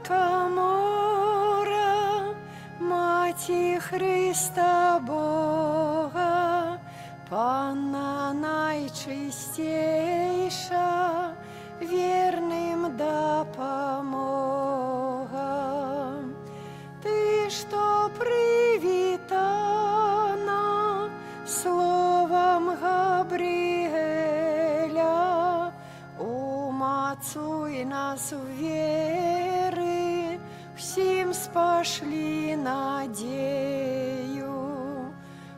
Матка мора, Маті Христа Бога, Панна найчистейша, верным допомога. Ты, что привітана словом Габриэля, умацуй нас у веры, всім спошли надею.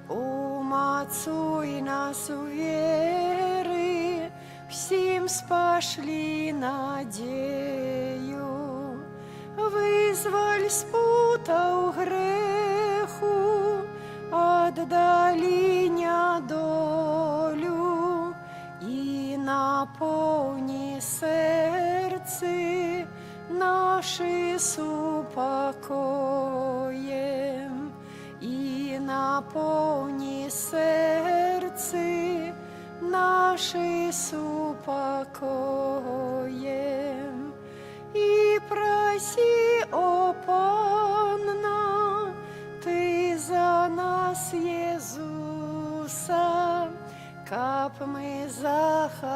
Умацуй нас у веры, всім спошли надею. Вызволь с путаў греху, отдали недолю и наполни сердце наши супокоем, и наполни сердце наши супокоем. И проси, о Панна, Ты за нас Иисуса, каб мы захованы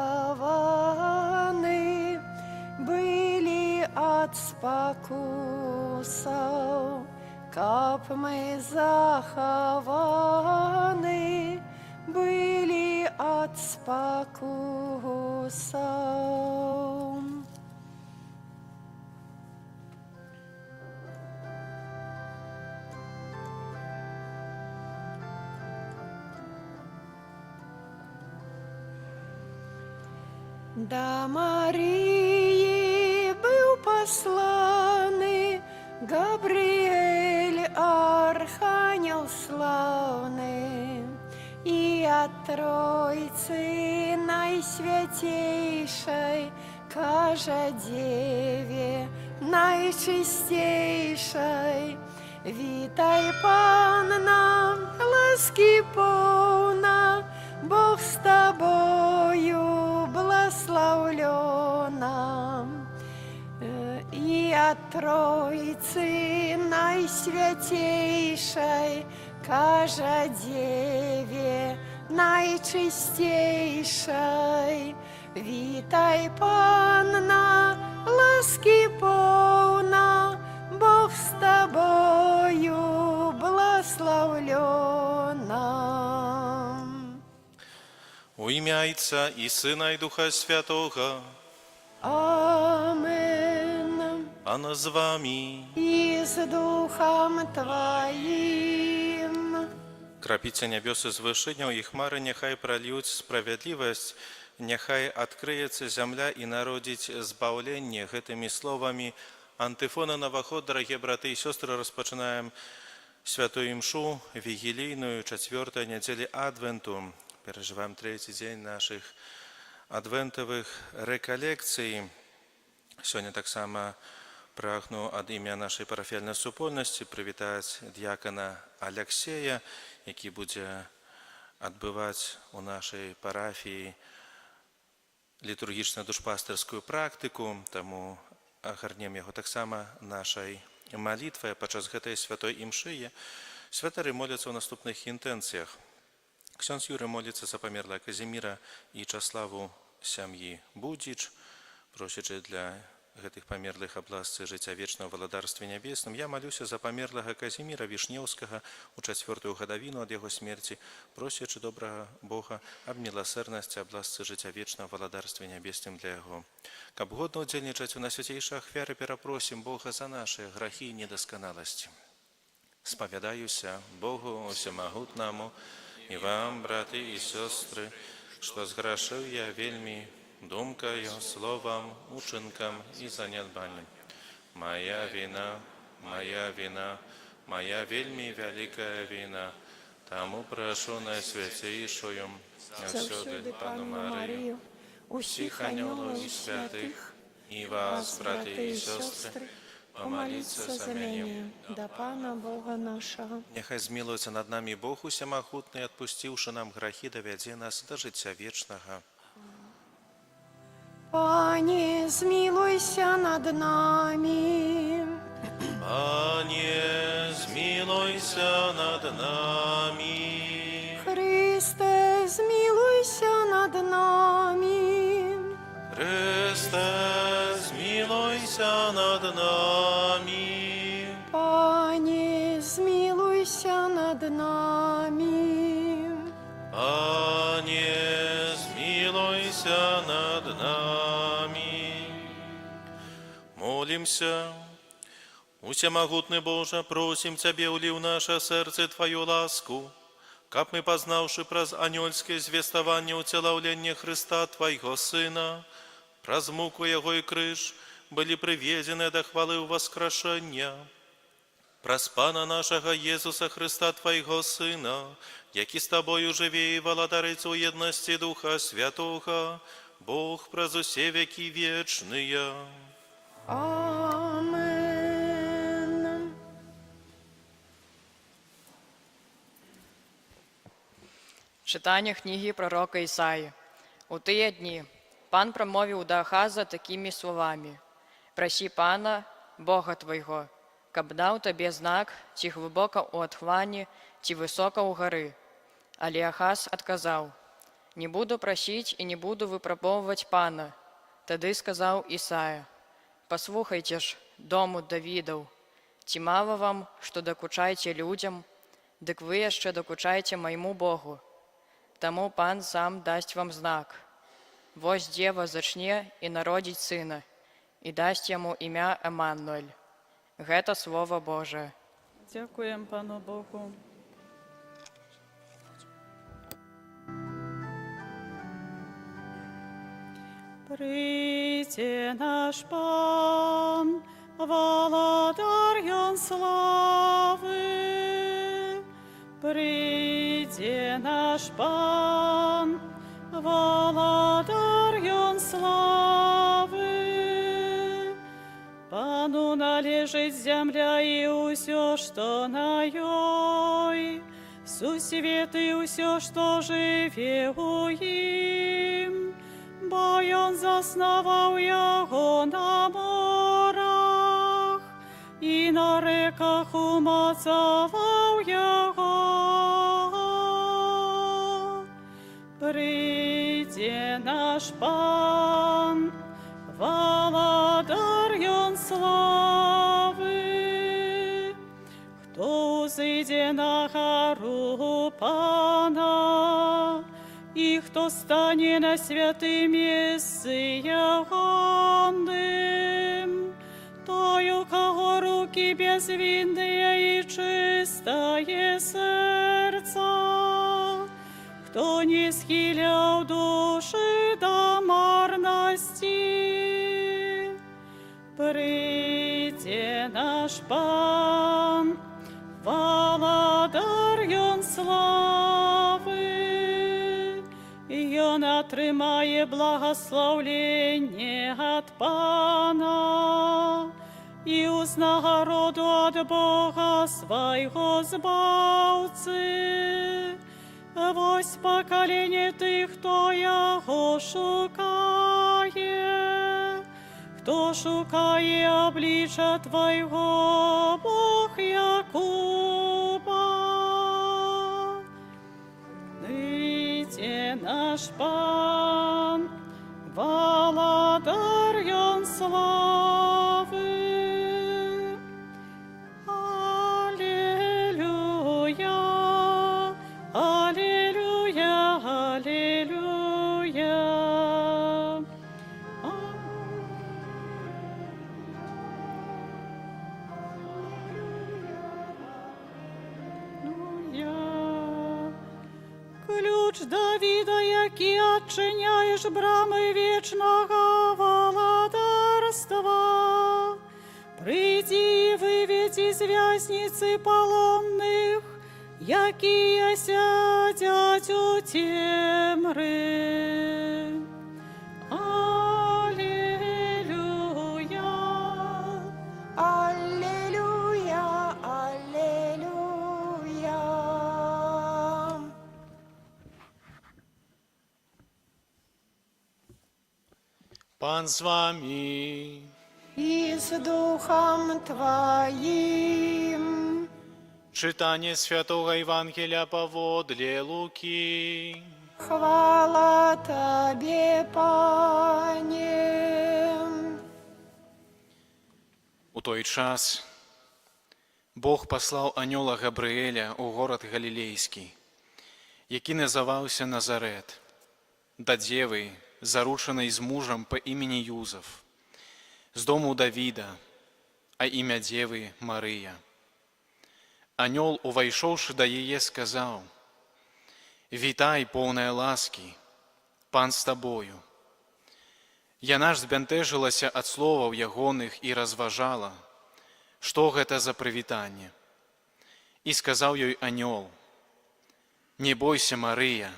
были от спокусов, каб мы захованы были от спокусов. Да Марии был посланный Габриэль, архангел славный, и от Троицы найсвятейшей каже Деве найчистейшей. Витай, Панна, ласки полна, Бог с тобою благословлена. И от Троицы найсвятейшей каже Деве найчистейшей. Витай, Панна, ласки полна, Бог с тобою благословлена. У ім'я Отця і Сина, і Духа Святого. Амен. Ано з вами. И с Духом Твоим. Крапіться нябёсы з вышыняў, і хмары няхай прольюць справядлівасць, няхай адкрыецца зямля і народзіць збаўленне. Гэтымі словамі антыфона на ўваход, дарагія браты і сёстры, распачынаем святую імшу вігілійную 4-й нядзелі Адвенту. Перажываем 3-й дзень нашых адвентавых рэкалекцый. Сёння таксама прагну ад імя нашай парафіяльнай супольнасці прывітаць д'якана Аляксея, які будзе адбываць у нашай парафіі літургічна-душпастырскую практыку, таму агарнем яго таксама нашай малітвай. Падчас гэтай святой імшы святары моляцца ў наступных інтэнцыях. Ksiądz Юры молится за памерлага Казіміра і Чаславу сям'і Будзіч, просячы для гэтых памерлых абласцы жыцця вечнага ў валадарстве нябесным. Я малюся за памерлага Казіміра Вішнеўскага у 4-ю гадавіну ад яго смерці, просячы добрага Бога аб міласэрнасці абласцы жыцця вечнага ў валадарстве нябесным для яго. Каб годна ўдзельнічаць у найсвяцейшай ахвяры, перапросім Бога за нашы грахі і недасканаласці. Спавядаюся Богу усемагутнаму и вам, браты и сестры, что сгрешил я вельми думкою, словом, учинком и занядбанием. Моя вина, моя вельми великая вина. Тому прошу найсвятейшую, всюди Пану Марию, усіх анёлов и святых, и вас, браты и сестры, помолиться за меня, до Пана Бога нашего. Нехай змилуется над нами Бог усемогутный, отпустивши нам грехи, доведя нас до життя вечного. Пане, змилуйся над нами. Пане, змилуйся над нами. Христе, змилуйся над нами. Христе, змилуйся над нами. Пане, змилуйся над нами. Пане, змилуйся над нами. Молимся. Усемогутный Боже, просим Тебе, ули в наше сердце Твою ласку, как мы, познавши праз анёльское звествование утеловления Христа Твоего Сына, праз муку Его и крыж, были приведены до хвалы воскрешения. Праз Пана нашего Иисуса Христа Твоего Сына, яки с Тобою живее и володарить у едности Духа Святого, Бог праз усе веки вечные. Амен. Читання книги пророка Ісаї. У тыя дні Пан промовіў да Ахаза такімі словамі: «Прасі Пана, Бога твайго, каб даў табе знак, ці глыбока ў адхлані, ці высока ў гары». Але Ахаз адказаў: «Не буду прасіць і не буду выпрабоўваць Пана». Тады сказаў Ісая: «Паслухайце ж, дому Давідаў, ці мала вам, што дакучайце людзям, дык вы яшчэ дакучайце майму Богу. Таму Пан сам дасць вам знак. Вось дзева зачне і народзіць сына, і дасць яму імя Емануэль». Гэта Слово Божие. Дякуємо Пану Богу. Прийде наш Пан, володар Йон слави. Прийде наш Пан, володар Йон слави. Пану належить земля і усьо, що на ёй, сусвет і усьо, що живе у їм. Бо ён заснаваў яго на морах і на реках умацаваў яго. Прийде наш Пан, володар Йон слави. Хто узыйде на гору Пана, і хто стане на святым месцы ягоным, той, у кого руки безвинные и чистое сердце, хто не схилял души до марности. Прийде наш Пан, володар Йон слави. Ён атрымае благословление от Пана и узнагароду от Бога свайго збаўцы. Вось поколение тых, хто яго шукае, хто шукае обличчя Твайго, Бог Якуба. Прийде наш Пан, володар Йон слави. Аллилуйя, аллилуйя, аллилуйя. Ключ Давида, які отчиняєш брами вічного володарства. Прийди і виведь із в'язниці полонних, які сядять у темри. Аллилуйя. Аллилуйя, аллилуйя. Пан з вами. и с Духом Твоим. Читание Святого Евангелия поводле Луки. Хвала Тебе, Пане. У той час Бог послав анёла Габріеля у город Галілейський, який називався Назарет, до дєви, зарученої з мужем по імені Юзеф, з дому Давіда, а ім'я дєви Марія. Анёл, увайшовши до її, сказав: «Вітай, повна ласки, пан з тобою». Яна ж збентежилася ад словаў ягоных і разважала, што гэта за прывітанне. І сказаў ёй анёл: «Не бойся, Марыя,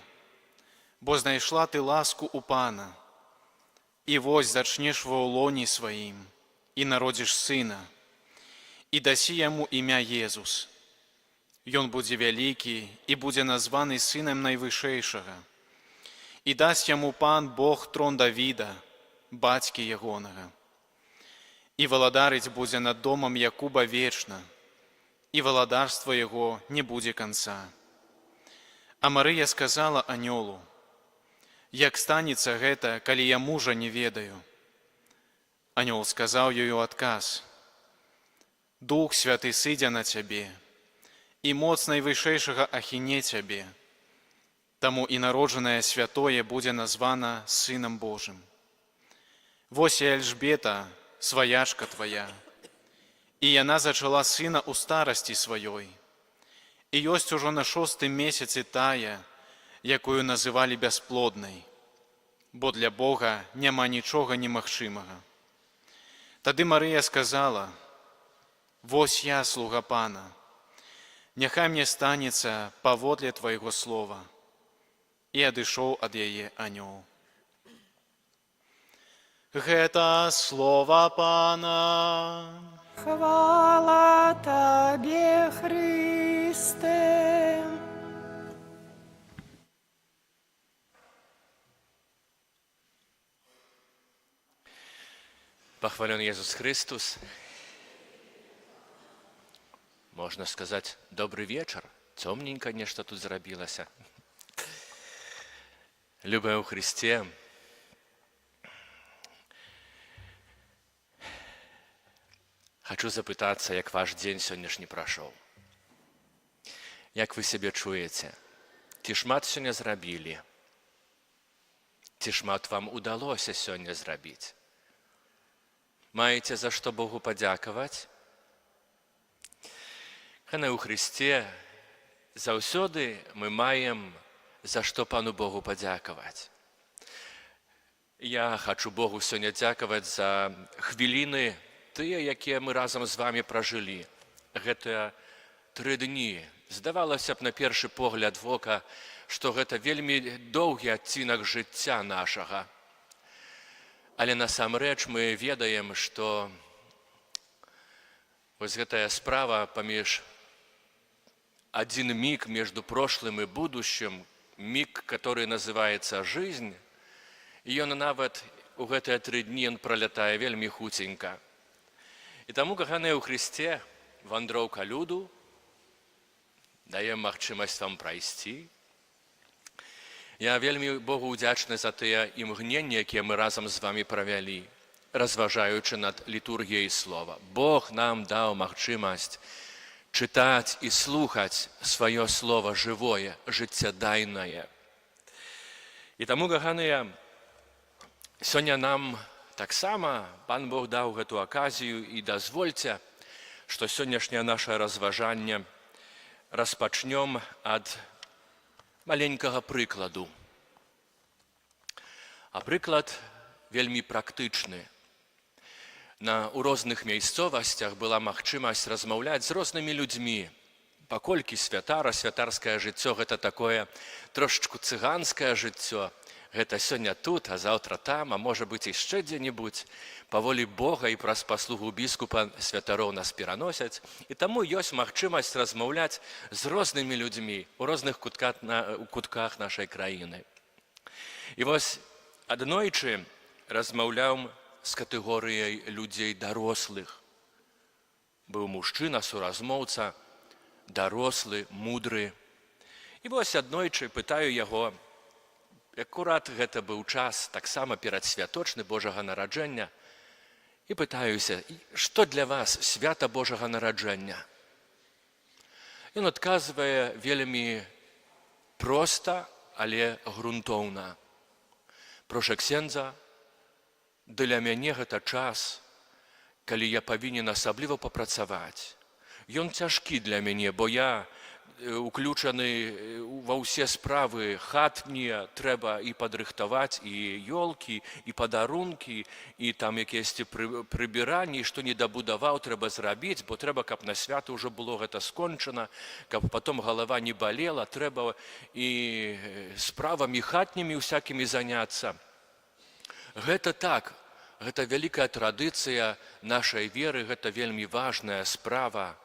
бо знайшла ты ласку у пана, і вось зачнеш ва ўлоні сваім, і народзіш сына, і дасі яму імя Езус. Ён будзе вялікі і будзе названы сынам Найвышэйшага, і дасць яму пан Бог трон Давіда, бацькі ягонага. І валадарыць будзе над домам Якуба вечна, і валадарства яго не будзе канца». А Марыя сказала анёлу: «Як станецца гэта, калі я мужа не ведаю?» Анёл сказаў ёй у адказ: «Дух Святы сыдзе на цябе, і моц Найвышэйшага ахіне цябе, таму і народжанае святое будзе названа Сынам Божым. Вось і Эльжбета, сваячка твая, і яна зачала сына ў старасці сваёй, і ёсць ужо на 6-м месяцы тая, якую называлі бясплоднай, бо для Бога няма нічога немагчымага». Тады Марыя сказала: «Вось я, слуга пана, няхай мне станецца паводле твайго слова». І адышоў ад яе анёл. Гэта слова пана. Хвала Тебе, Христе. Похвален Иисус Христос. Можно сказать, добрый вечер. Темненько нечто тут зрабілася. Любе у Христе. Хочу запытаться, як ваш день сённяшні прайшоў. Як вы сябе чуеце? Ці шмат сёння зрабілі? Ці шмат вам удалося сёння зрабіць? Маеце за што Богу падзякаваць? Хай у Христе заўсёды мы маем за што Пану Богу падзякаваць. Я хочу Богу сёння дзякаваць за хвіліны, тыя, якія мы разам з вами пражылі. Гэта 3 дні. Здавалася б, на першы погляд вока, што гэта вельмі доўгі адцінак жыцця нашага. Але насамрэч мы ведаем, што вось гэтая справа паміж один миг между прошлым и будущим, миг, который называется жизнь, и он нават у гэтыя 3 дні он пролятае вельмі хуценька. І таму, каханыя ў Христе, вандроўка люду дае магчымасць вам прайсці. Я вельмі Богу удзячны за тыя імгненні, якія мы разам з вами правялі, разважаючы над літургіяй слова. Бог нам даў магчымасць чытаць і слухаць сваё слово жывое, жыццядайнае. І таму, каханыя, сёння нам таксама Пан Бог даў гэту аказію, і дазвольце, што сённяшняе наше разважанне распачнём ад маленькага прыкладу. А прыклад вельмі практычны. У розных мясцовасцях была магчымасць размаўляць з рознымі людзьмі. Паколькі святара, святарскае жыццё – гэта такое трошечку цыганскае жыццё. Гэта сёння тут, а заўтра там, а можа быць яшчэ дзе-небудзь. Паволі Бога і праз паслугу біскупа святароў нас пераносяць. І таму ёсць магчымасць размаўляць з рознымі людзьмі у розных кутках нашай краіны. І вось аднойчы размаўляў з катэгорыяй людзей дарослых. Быў мужчына, суразмоўца, дарослы, мудры. І вось аднойчы пытаю яго, акурат гэта быў час, таксама перадсвяточны Божага нараджэння, і пытаюся, што для вас свята Божага нараджэння? Ён адказвае вельмі проста, але грунтоўна. Проша ксяндза, для мяне гэта час, калі я павінен асабліва папрацаваць. Ён цяжкі для мяне, бо я уключаны ва ўсе справы хатнія, трэба і падрыхтаваць і ёлкі, і падарункі, і там якіясьці прыбіранні, што не дабудаваў, трэба зрабіць, бо трэба, каб на свята ўжо было гэта скончана, каб потом галава не балела, трэба і справамі хатнімі усякімі заняцца. Гэта так, гэта вялікая традыцыя нашай веры, гэта вельмі важная справа.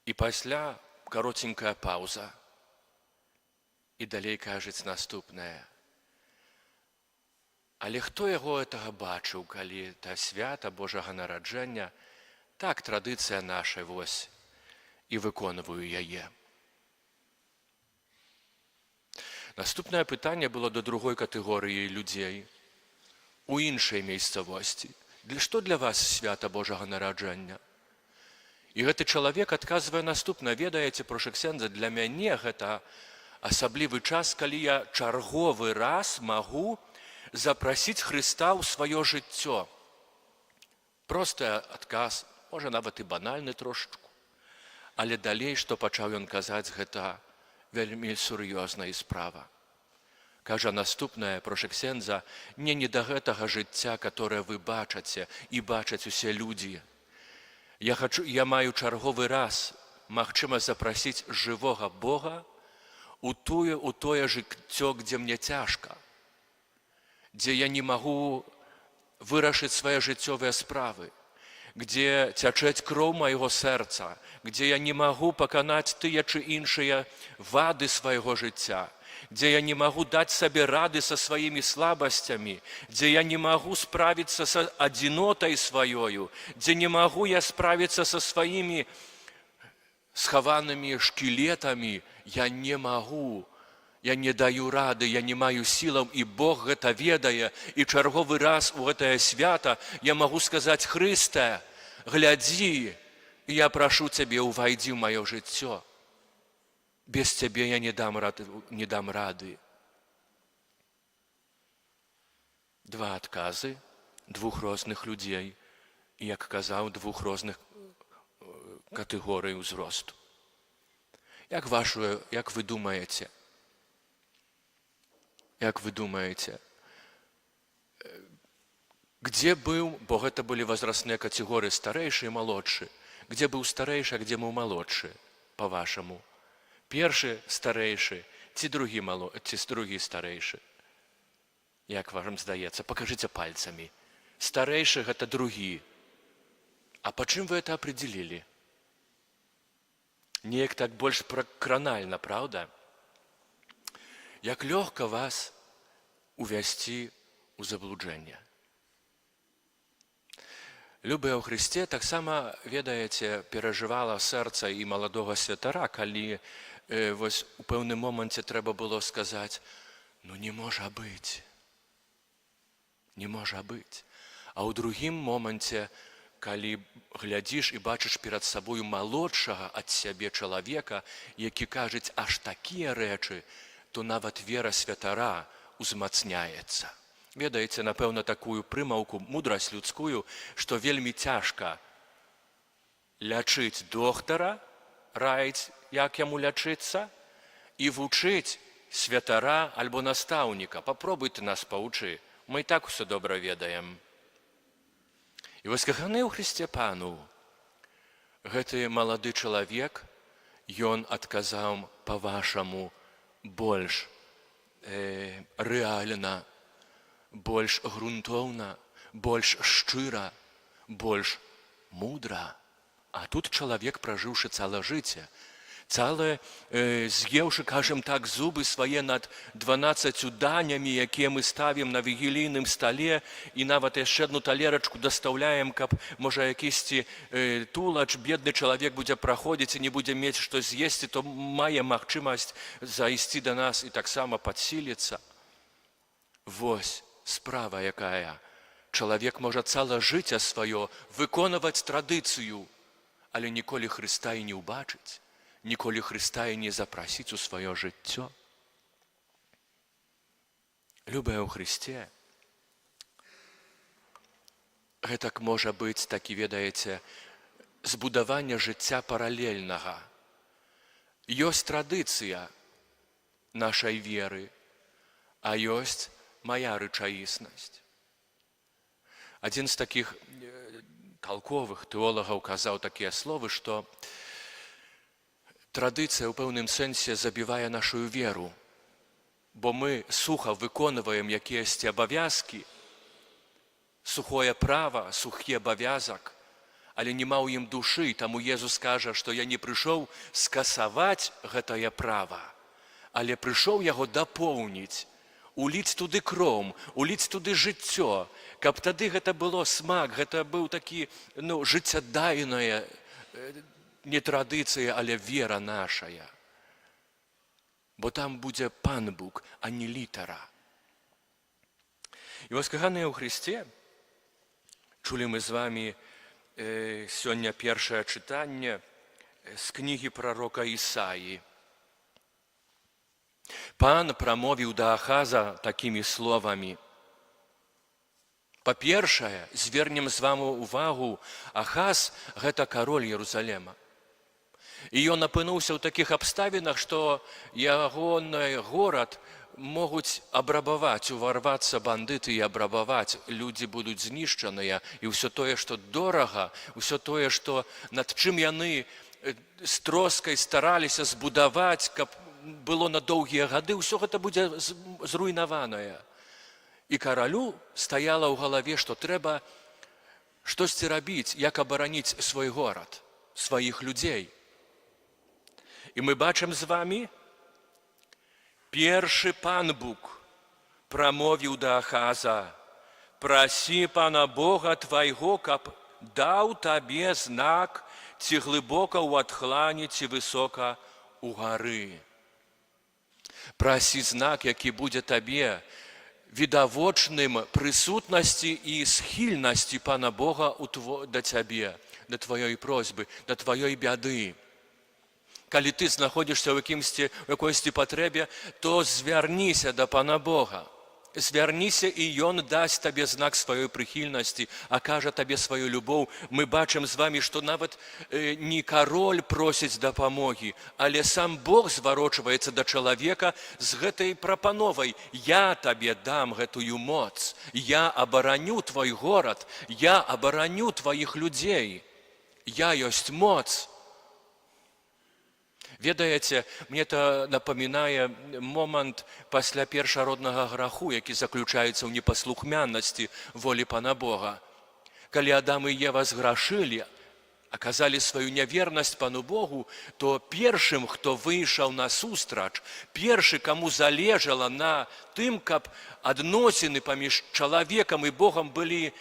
І пасля каротенькая паўза. І далей кажуць наступнае. Але хто яго гэтага бачыў, калі та свята Божага нараджэння? Так, традыцыя наша, вось, і выконваю яе. Наступнае пытанне было да другой катэгорыі людзей. У іншай месцавосці. Што для вас свята Божага нараджэння? І гэты чалавек адказвае наступна. Ведаеце, проша ксяндза, для мяне гэта асаблівы час, калі я чарговы раз магу запрасіць Хрыста ў сваё жыццё. Просты адказ, можа нават і банальны трошачку. Але далей, што пачаў ён казаць, гэта вельмі сур'ёзная справа. Кажа наступнае, проша ксяндза, мне не да гэтага жыцця, которое вы бачаце і бачаць усе людзі. Я маю чарговы раз, магчыма, запрасіць жывога Бога у тое жыццё, дзе мне цяжка, дзе я не магу вырашыць свае жыццёвыя справы, дзе цячэць кроў майго сэрца, дзе я не магу паканаць тыя чи іншыя вады свайго жыцця, дзе я не магу даць сабе рады са сваімі слабасцямі, дзе я не магу справіцца са адзінотай сваёю, дзе не магу я справіцца са сваімі схаванымі шкілетамі, я не магу, я не даю рады, я не маю сілаў, і Бог гэта ведае, і чарговы раз у гэтае свята я магу сказаць: Хрысте, глядзі, я прашу цябе, увайдзі ў маё жыццё. Без цябе я не дам рады. Два адказы двух розных людзей, і, як казаў, двух розных катэгорый узросту. Як вы думаеце, где быў, бо гэта былі возрастныя катэгорыі старэйшы і малодшы, где быў старэйшы, а где быў малодшы, па-вашаму? Першы старэйшы ці другі старэйшы? Як вам здаецца? Пакажыце пальцамі. Старэйшы гэта другі. А па чым вы это апределілі? Неяк так больш кранальна, праўда? Як лёгка вас увясці ў заблуджэнне. Любая ў Хрысце таксама, ведаеце, перажывала сэрца і маладога святара, калі вось у пэўным моманце трэба было сказаць: ну не можа быць. Не можа быць. А ў другім моманце, калі глядзіш і бачыш перад сабою малодшага ад сябе чалавека, які кажуць аж такія рэчы, то нават вера святара узмацняецца. Ведаеце, напэўна, такую прымаўку, мудрасць людскую, што вельмі цяжка лячыць доктара, раіць, як яму лячыцца, і вучыць святара альбо настаўніка. Папробуй ты нас павучы, мы і так усё добра ведаем. І вось каханы ў Хрысце Пану, гэты малады чалавек, ён адказаў па-вашаму больш рэальна, больш грунтоўна, больш шчыра, больш мудра. А тут чалавек, пражыўшы цэлае жыццё, Цале з'еўшы, кажам так, зубы свае над 12 данямі, якія мы ставім на вігілійным стале, і нават яшчэ одну талерачку дастаўляем, каб, можа, якісьці тулач, бедны чалавек будзе праходзіць і не будзе мець што з'есці, то мае магчымасць зайсці да нас і таксама падсіліцца. Вось справа якая. Чалавек можа цала жыцця сваё выконваць традыцыю, але ніколі Хрыста і не ўбачыць, ніколі Хрыста і не запрасіць у сваё жыццё. Любыя ў Хрысце, гэтак можа быць, такі, ведаеце, збудаванне жыцця паралельнага. Ёсць традыцыя нашай веры, а ёсць мая рэчаіснасць. Адзін з такіх талковых тэолагаў казаў такія словы, што традыцыя ў пэўным сэнсе забівае нашу веру, бо мы суха выконваем якіясьці абавязкі, сухое права, сухі абавязак, але няма ў ім душы, таму Езус кажа, што я не прыйшоў скасаваць гэтае права, але прыйшоў яго дапоўніць, уліць туды кроў, уліць туды жыццё, каб тады гэта было смак, гэта быў такі, жыццядайная не традыцыя, але вера нашая. Бо там будзе Пан Бог, а не літара. І вось, каханыя ў Хрысце, чулі мы з вамі сёння першае чытанне з кнігі прарока Ісаі. Пан прамовіў да Ахаза такімі словамі. Па-першае, звернем з вамі увагу, Ахаз – гэта кароль Єрусалема. І ён апынуўся ў такіх абставінах, што ягоны горад могуць абрабаваць, уварвацца бандыты і абрабаваць. Людзі будуць знішчаныя, і ўсё тое, што дорага, ўсё тое, што над чым яны з троскай стараліся збудаваць, каб было на доўгія гады, ўсё гэта будзе зруйнаванае. І каралю стаяла ў галаве, што трэба штосьці рабіць, як абараніць свой горад, сваіх людзей. І мы бачым з вамі, першы Пан Бог прамовіў да Ахаза: «Прасі Пана Бога твайго, каб даў табе знак, ці глыбока ў адхлані, ці высока ў гары». Прасі знак, які будзе табе відавочным прысутнасці і схільнасці Пана Бога да цябе, да тваёй просьбы, да тваёй бяды. Калі ты знаходзішся ў якойсьці патрэбе, то звярніся да Пана Бога. Звярніся, і Ён дасць табе знак сваёй прыхільнасці, акажа табе сваю любоў. Мы бачым з вамі, што нават не кароль просіць дапамогі, але сам Бог зварочваецца да чалавека з гэтай прапановай: «Я табе дам гэтую моц, я абараню твой горад, я абараню тваіх людзей, я ёсць моц». Ведаеце, мне это напамінае момант пасля першароднага граху, які заключаецца ў непаслухмянасці волі Пана Бога. Калі Адам і Ева зграшылі, аказалі сваю нявернасць Пану Богу, то першым, хто выйшаў насустрач, першы, каму залежала на тым, каб адносіны паміж чалавекам і Богам былі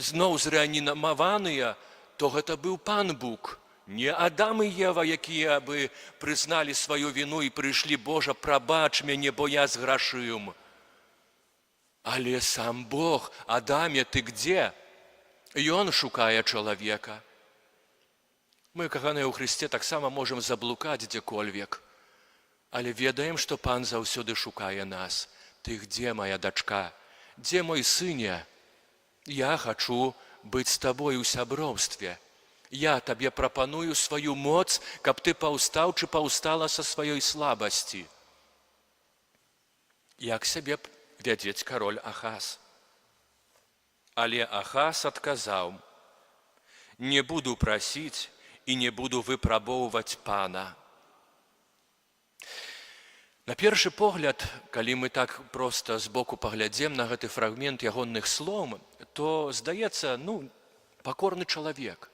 зноў зрэанімаваныя, то гэта быў Пан Бог. Не Адам і Ева, якія бы прызналі сваю віну і прыйшлі: «Божа, прабач мяне, бо я зграшыў». Але сам Бог: «Адаме, ты где?» Ён шукае чалавека. Мы, каханыя ў Хрысце, таксама можам заблукаць дзе-кольвек, але ведаем, што Пан заўсёды шукае нас. Ты где, моя дачка? Дзе мой сыне? Я хачу быць з табой у сяброўстве. Я табе прапаную сваю моц, каб ты паўстаў ці паўстала са сваёй слабасці. Як сябе вядзець кароль Ахаз? Але Ахаз адказаў: «Не буду прасіць і не буду выпрабоўваць Пана». На першы погляд, калі мы так проста збоку паглядзем на гэты фрагмент ягоных слоў, то здаецца, пакорны чалавек.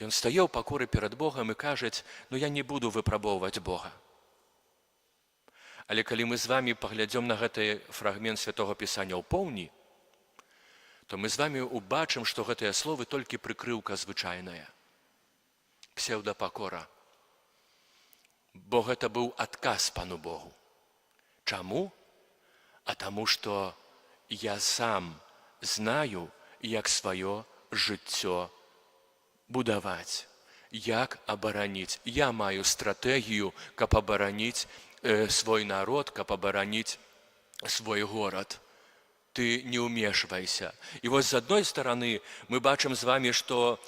Ён стае ў пакоры перад Богам і кажа: ну я не буду выпрабоўваць Бога. Але калі мы з вамі паглядзім на гэты фрагмент Святога Пісання ў поўні, то мы з вамі убачым, што гэтыя словы толькі прыкрыўка звычайная. Псеўдапакора. Бо гэта быў адказ Пану Богу. Чаму? А таму, што я сам знаю, як сваё жыццё будаваць, як абараніць. Я маю стратэгію, каб абараніць свой народ, каб абараніць свой горад. Ты не ўмешвайся. І вось з адной стараны мы бачым з вамі, што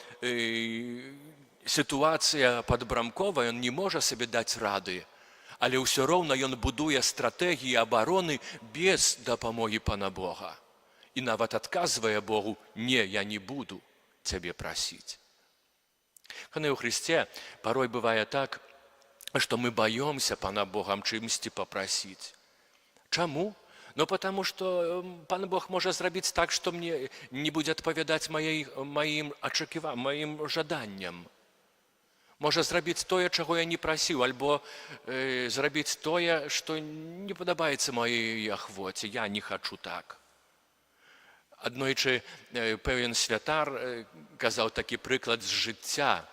сітуацыя падбрамковая, ён не можа сабе даць рады, але ўсё роўна ён будуе стратэгіі абароны без дапамогі Пана Бога. І нават адказвае Богу: не, я не буду цябе прасіць. Каханыя ў Хрысце, парой бывае так, што мы баёмся Пана Бога чымсьці папрасіць. Чаму? Ну, потому что Пан Бог можа зрабіць так, што мне не будзе адпавядаць маім жаданням. Можа зрабіць тое, чаго я не прасіў, альбо зрабіць тое, што не падабаецца маёй ахвоце. Я не хачу так. Аднойчы пэўен святар казаў такі прыклад з жыцця.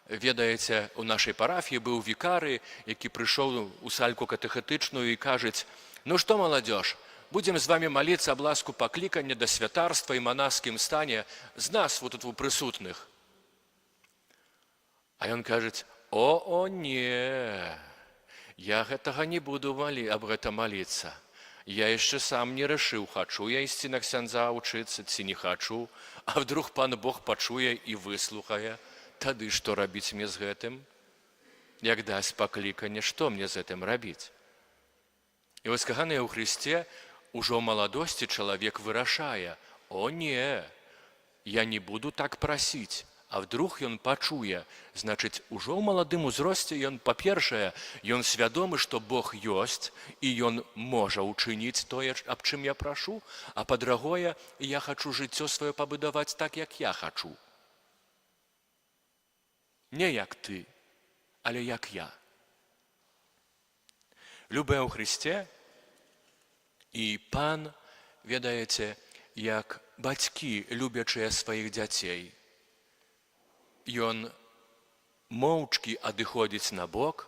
Ведаеце, у нашай парафіі быў вікары, які прыйшоў у сальку катэхетычную і кажуць: ну што, маладзёж, будзем з вамі маліцца аб ласку паклікання да святарства і манаскім стане з нас вот тут у прысутных. А ён кажуць: о, не, я гэтага не буду аб гэта маліцца. Я яшчэ сам не рашыў, хачу я ісці на ксяндза вучыцца ці не хачу, а вдруг Пан Бог пачуе і выслухае. Тады што рабіць мне з гэтым? Як дасць пакліканне, што мне з гэтым рабіць? І вось, каханыя ў Хрысце, ужо ў маладосці чалавек вырашае: о, не, я не буду так прасіць. А вдруг ён пачуе, значыць, ужо ў маладым узросце ён, па-першае, ён свядомы, што Бог ёсць, і ён можа ўчыніць тое, аб чым я прашу, а па-другое, я хачу жыццё сваё пабудаваць так, як я хачу. Не як ты, але як я. Любэ ў Хрысце, і Пан, ведаеце, як бацькі, любячыя сваіх дзяцей. Ён моўчкі адыходзіць на бок,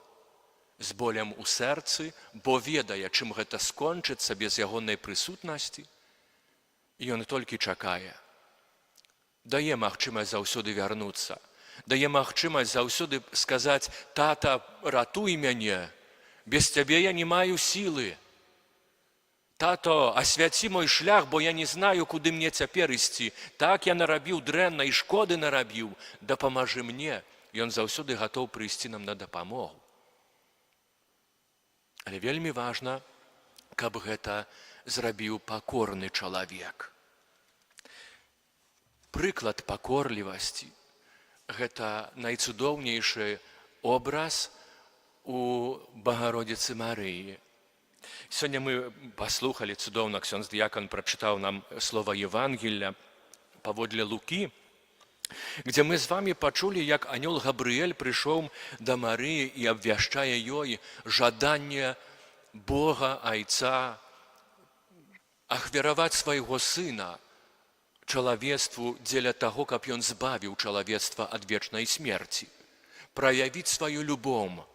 з болем у сэрцы, бо ведае, чым гэта скончыцца без ягонай прысутнасці. Ён толькі чакае. Дае магчымасць заўсёды вярнуцца. Дае магчымасць заўсёды сказаць: тата, ратуй мяне, без цябе я не маю сілы. Тато, асвяці мой шлях, бо я не знаю, куды мне цяпер ісці. Так я нарабіў дрэнна і шкоды нарабіў. Дапамажы мне. Ён заўсёды гатоў прыйсці нам на дапамогу. Але вельмі важна, каб гэта зрабіў пакорны чалавек. Прыклад пакорлівасці – гэта найцудоўнейшы образ у Багародзіцы Марыі. Сёння мы паслухалі цудоўна, ксёндз дыякан прачытаў нам слова Евангелля паводле Лукі, где мы з вамі пачулі, як анёл Габрыэль прыйшоў да Марыі і абвяшчае ёй жаданне Бога, Айца, ахвяраваць свайго сына чалавецтву дзеля таго, каб ён збавіў чалавецтва ад вечнай смерці, праявіць сваю любоў.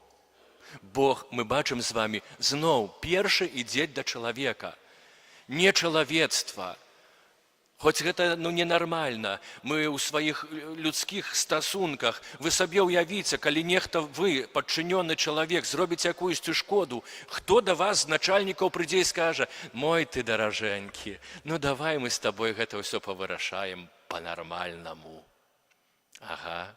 Бог, мы бачым з вамі, зноў першы ідзе да чалавека. Не чалавецтва. Хоць гэта ненармальна. Мы ў сваіх людскіх стасунках, вы сабе ўявіце, калі нехта вы, падчынёны чалавек, зробіце якуюсьці шкоду, хто да вас з начальнікаў прыйдзе і скажа: мой ты даражэнькі, ну давай мы з табой гэта ўсё павырашаем па-нармальнаму. Ага.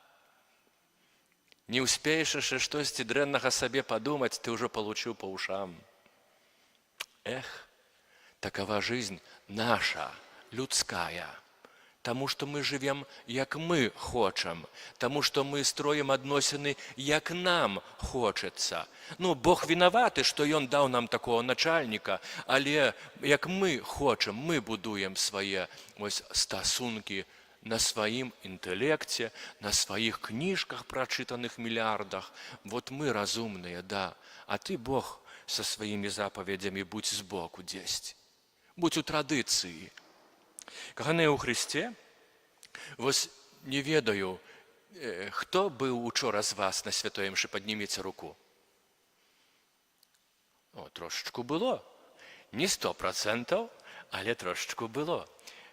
Не успееш яшчэ штосьці дрэннага сабе падумаць, ты ўжо получыў па ушам. Эх, такова жизнь наша, людская. Таму што мы жывем, як мы хочам. Таму што мы строім адносіны, як нам хочацца. Ну, Бог вінаваты, што Ён даў нам такого начальніка, але як мы хочам, мы будуем свае стасункі на сваім інтэлекце, на сваіх кніжках, прачытаных мільярдах. Вот мы разумныя, да, а ты, Бог, са сваімі запаведзямі будзь збоку дзесьці, будзь у традыцыі. Каханыя ў Хрысце, вось не ведаю, хто быў учора з вас на святой імшы, падніміце руку. О, трошечку было. Не 100%, але трошечку было.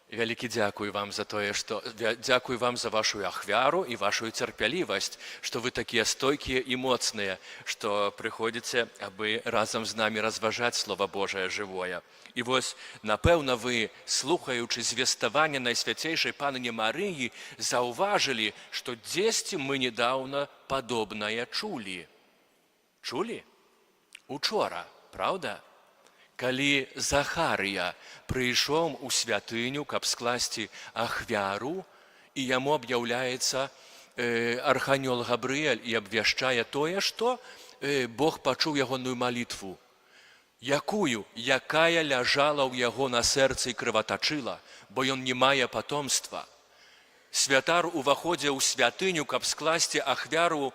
Вялікі дзякуй вам за тое, што дзякуй вам за вашу ахвяру і вашу цярпялівасць, што вы такія стойкія і моцныя, што прыходзіце, абы разам з намі разважаць Слова Божае жывое. І вось, напэўна, вы, слухаючы звеставанне Найсвяцейшай Панні Марыі, заўважылі, што дзесьці мы недаўна падобнае чулі. Чулі? Учора, праўда? Калі Захарыя прыйшоў у святыню, каб скласці ахвяру, і яму аб'яўляецца арханёл Габрыэль і абвяшчае тое, што Бог пачуў ягоную малітву, якая ляжала ў яго на сэрцы і крыватачыла, бо ён не мае патомства. Святар уваходзіў у святыню, каб скласці ахвяру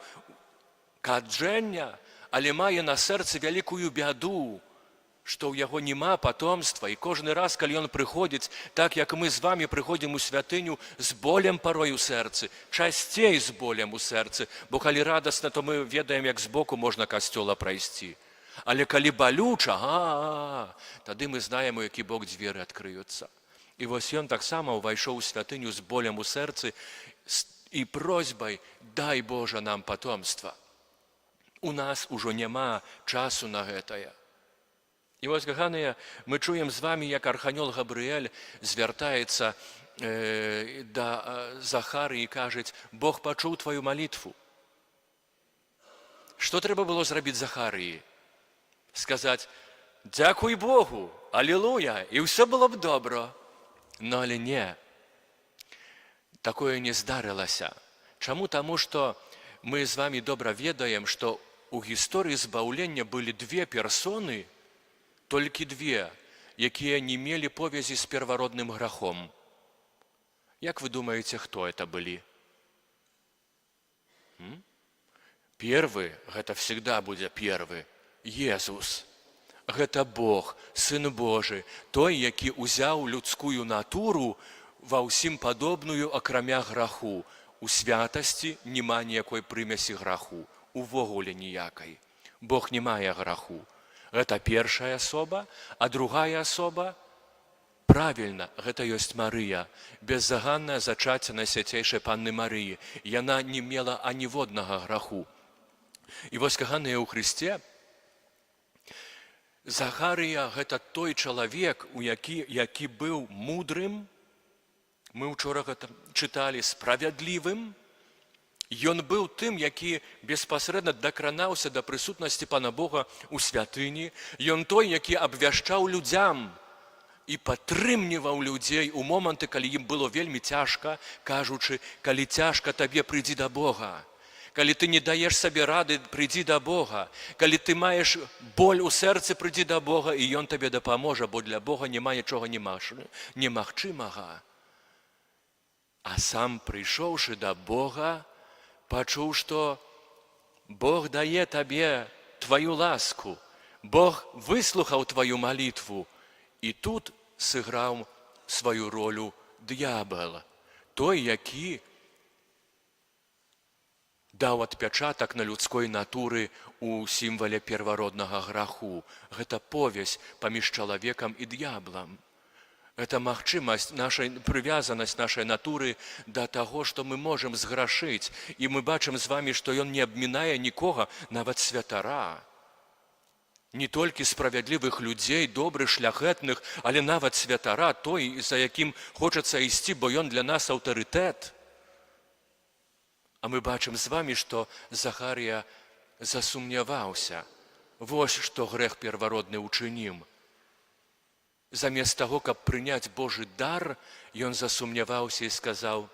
каджэння, але мае на сэрцы вялікую бяду, што ў яго няма патомства, і кожны раз, калі ён прыходзіць, так як мы з вамі прыходзім у святыню з болем парой у сэрцы, часцей з болем у сэрцы, бо калі радасна, то мы ведаем, як збоку можна касцёла прайсці. Але калі балюча, тады мы знаем, у які бок дзверы адкрыюцца. І вось ён таксама ўвайшоў у святыню з болем у сэрцы і просьбай: дай Божа нам патомства. У нас ужо няма часу на гэтае. І вось, каханыя, мы чуем з вамі, як арханёл Габрыэль звяртаецца да Захарыі і кажа: Бог пачуў тваю малітву. Што трэба было зрабіць Захарыі? Сказаць: дзякуй Богу, алілуя, і ўсё было б добра. Но але не. Такое не здарылася. Чаму? Таму што мы з вамі добра ведаем, што у гісторыі збаўлення былі две персоны, толькі две, якія не мелі повязі з первородным грахом. Як вы думаеце, хто это былі? Первы, гэта всегда будзе первы, Езус. Гэта Бог, Сын Божы, той, які ўзяў людскую натуру ва ўсім падобную, акрамя граху. У святасці няма ніякой прымесі граху, увогуле ніякай. Бог не мае граху. Гэта першая асоба, а другая асоба, правільна, гэта ёсць Марыя, беззаганнае зачацце Найсвяцейшай Панны Марыі. Яна не мела аніводнага граху. І вось, каханыя ў Хрысце, Захарыя – гэта той чалавек, які быў мудрым, мы учора гэта чыталі, справядлівым. Ён быў тым, які беспасрэдна дакранаўся да прысутнасці Пана Бога ў святыні. Ён той, які абвяшчаў людзям і падтрымліваў людзей у моманты, калі ім было вельмі цяжка, кажучы: калі цяжка табе, прыйдзі да Бога. Калі ты не даеш сабе рады, прыйдзі да Бога. Калі ты маеш боль у сэрцы, прыйдзі да Бога, і Ён табе дапаможа, бо для Бога няма нічога немагчымага. А сам, прыйшоўшы да Бога, пачуў, што Бог дае табе тваю ласку, Бог выслухаў тваю малітву, і тут сыграў сваю ролю д'ябал, той, які даў адпячатак на людской натуры у сімвале первороднага граху. Гэта повязь паміж чалавекам і д'яблам. Гэта магчымасць, прывязанасць нашай натуры да таго, што мы можам зграшыць. І мы бачым з вамі, што ён не абмінае нікога, нават святара. Не толькі справядлівых людзей, добрых, шляхетных, але нават святара, той, за якім хочацца ісці, бо ён для нас аўтарытэт. А мы бачым з вамі, што Захарыя засумняваўся. Вось што грэх первородны учынім. Замест таго, каб прыняць Божы дар, ён засумняваўся і сказаў: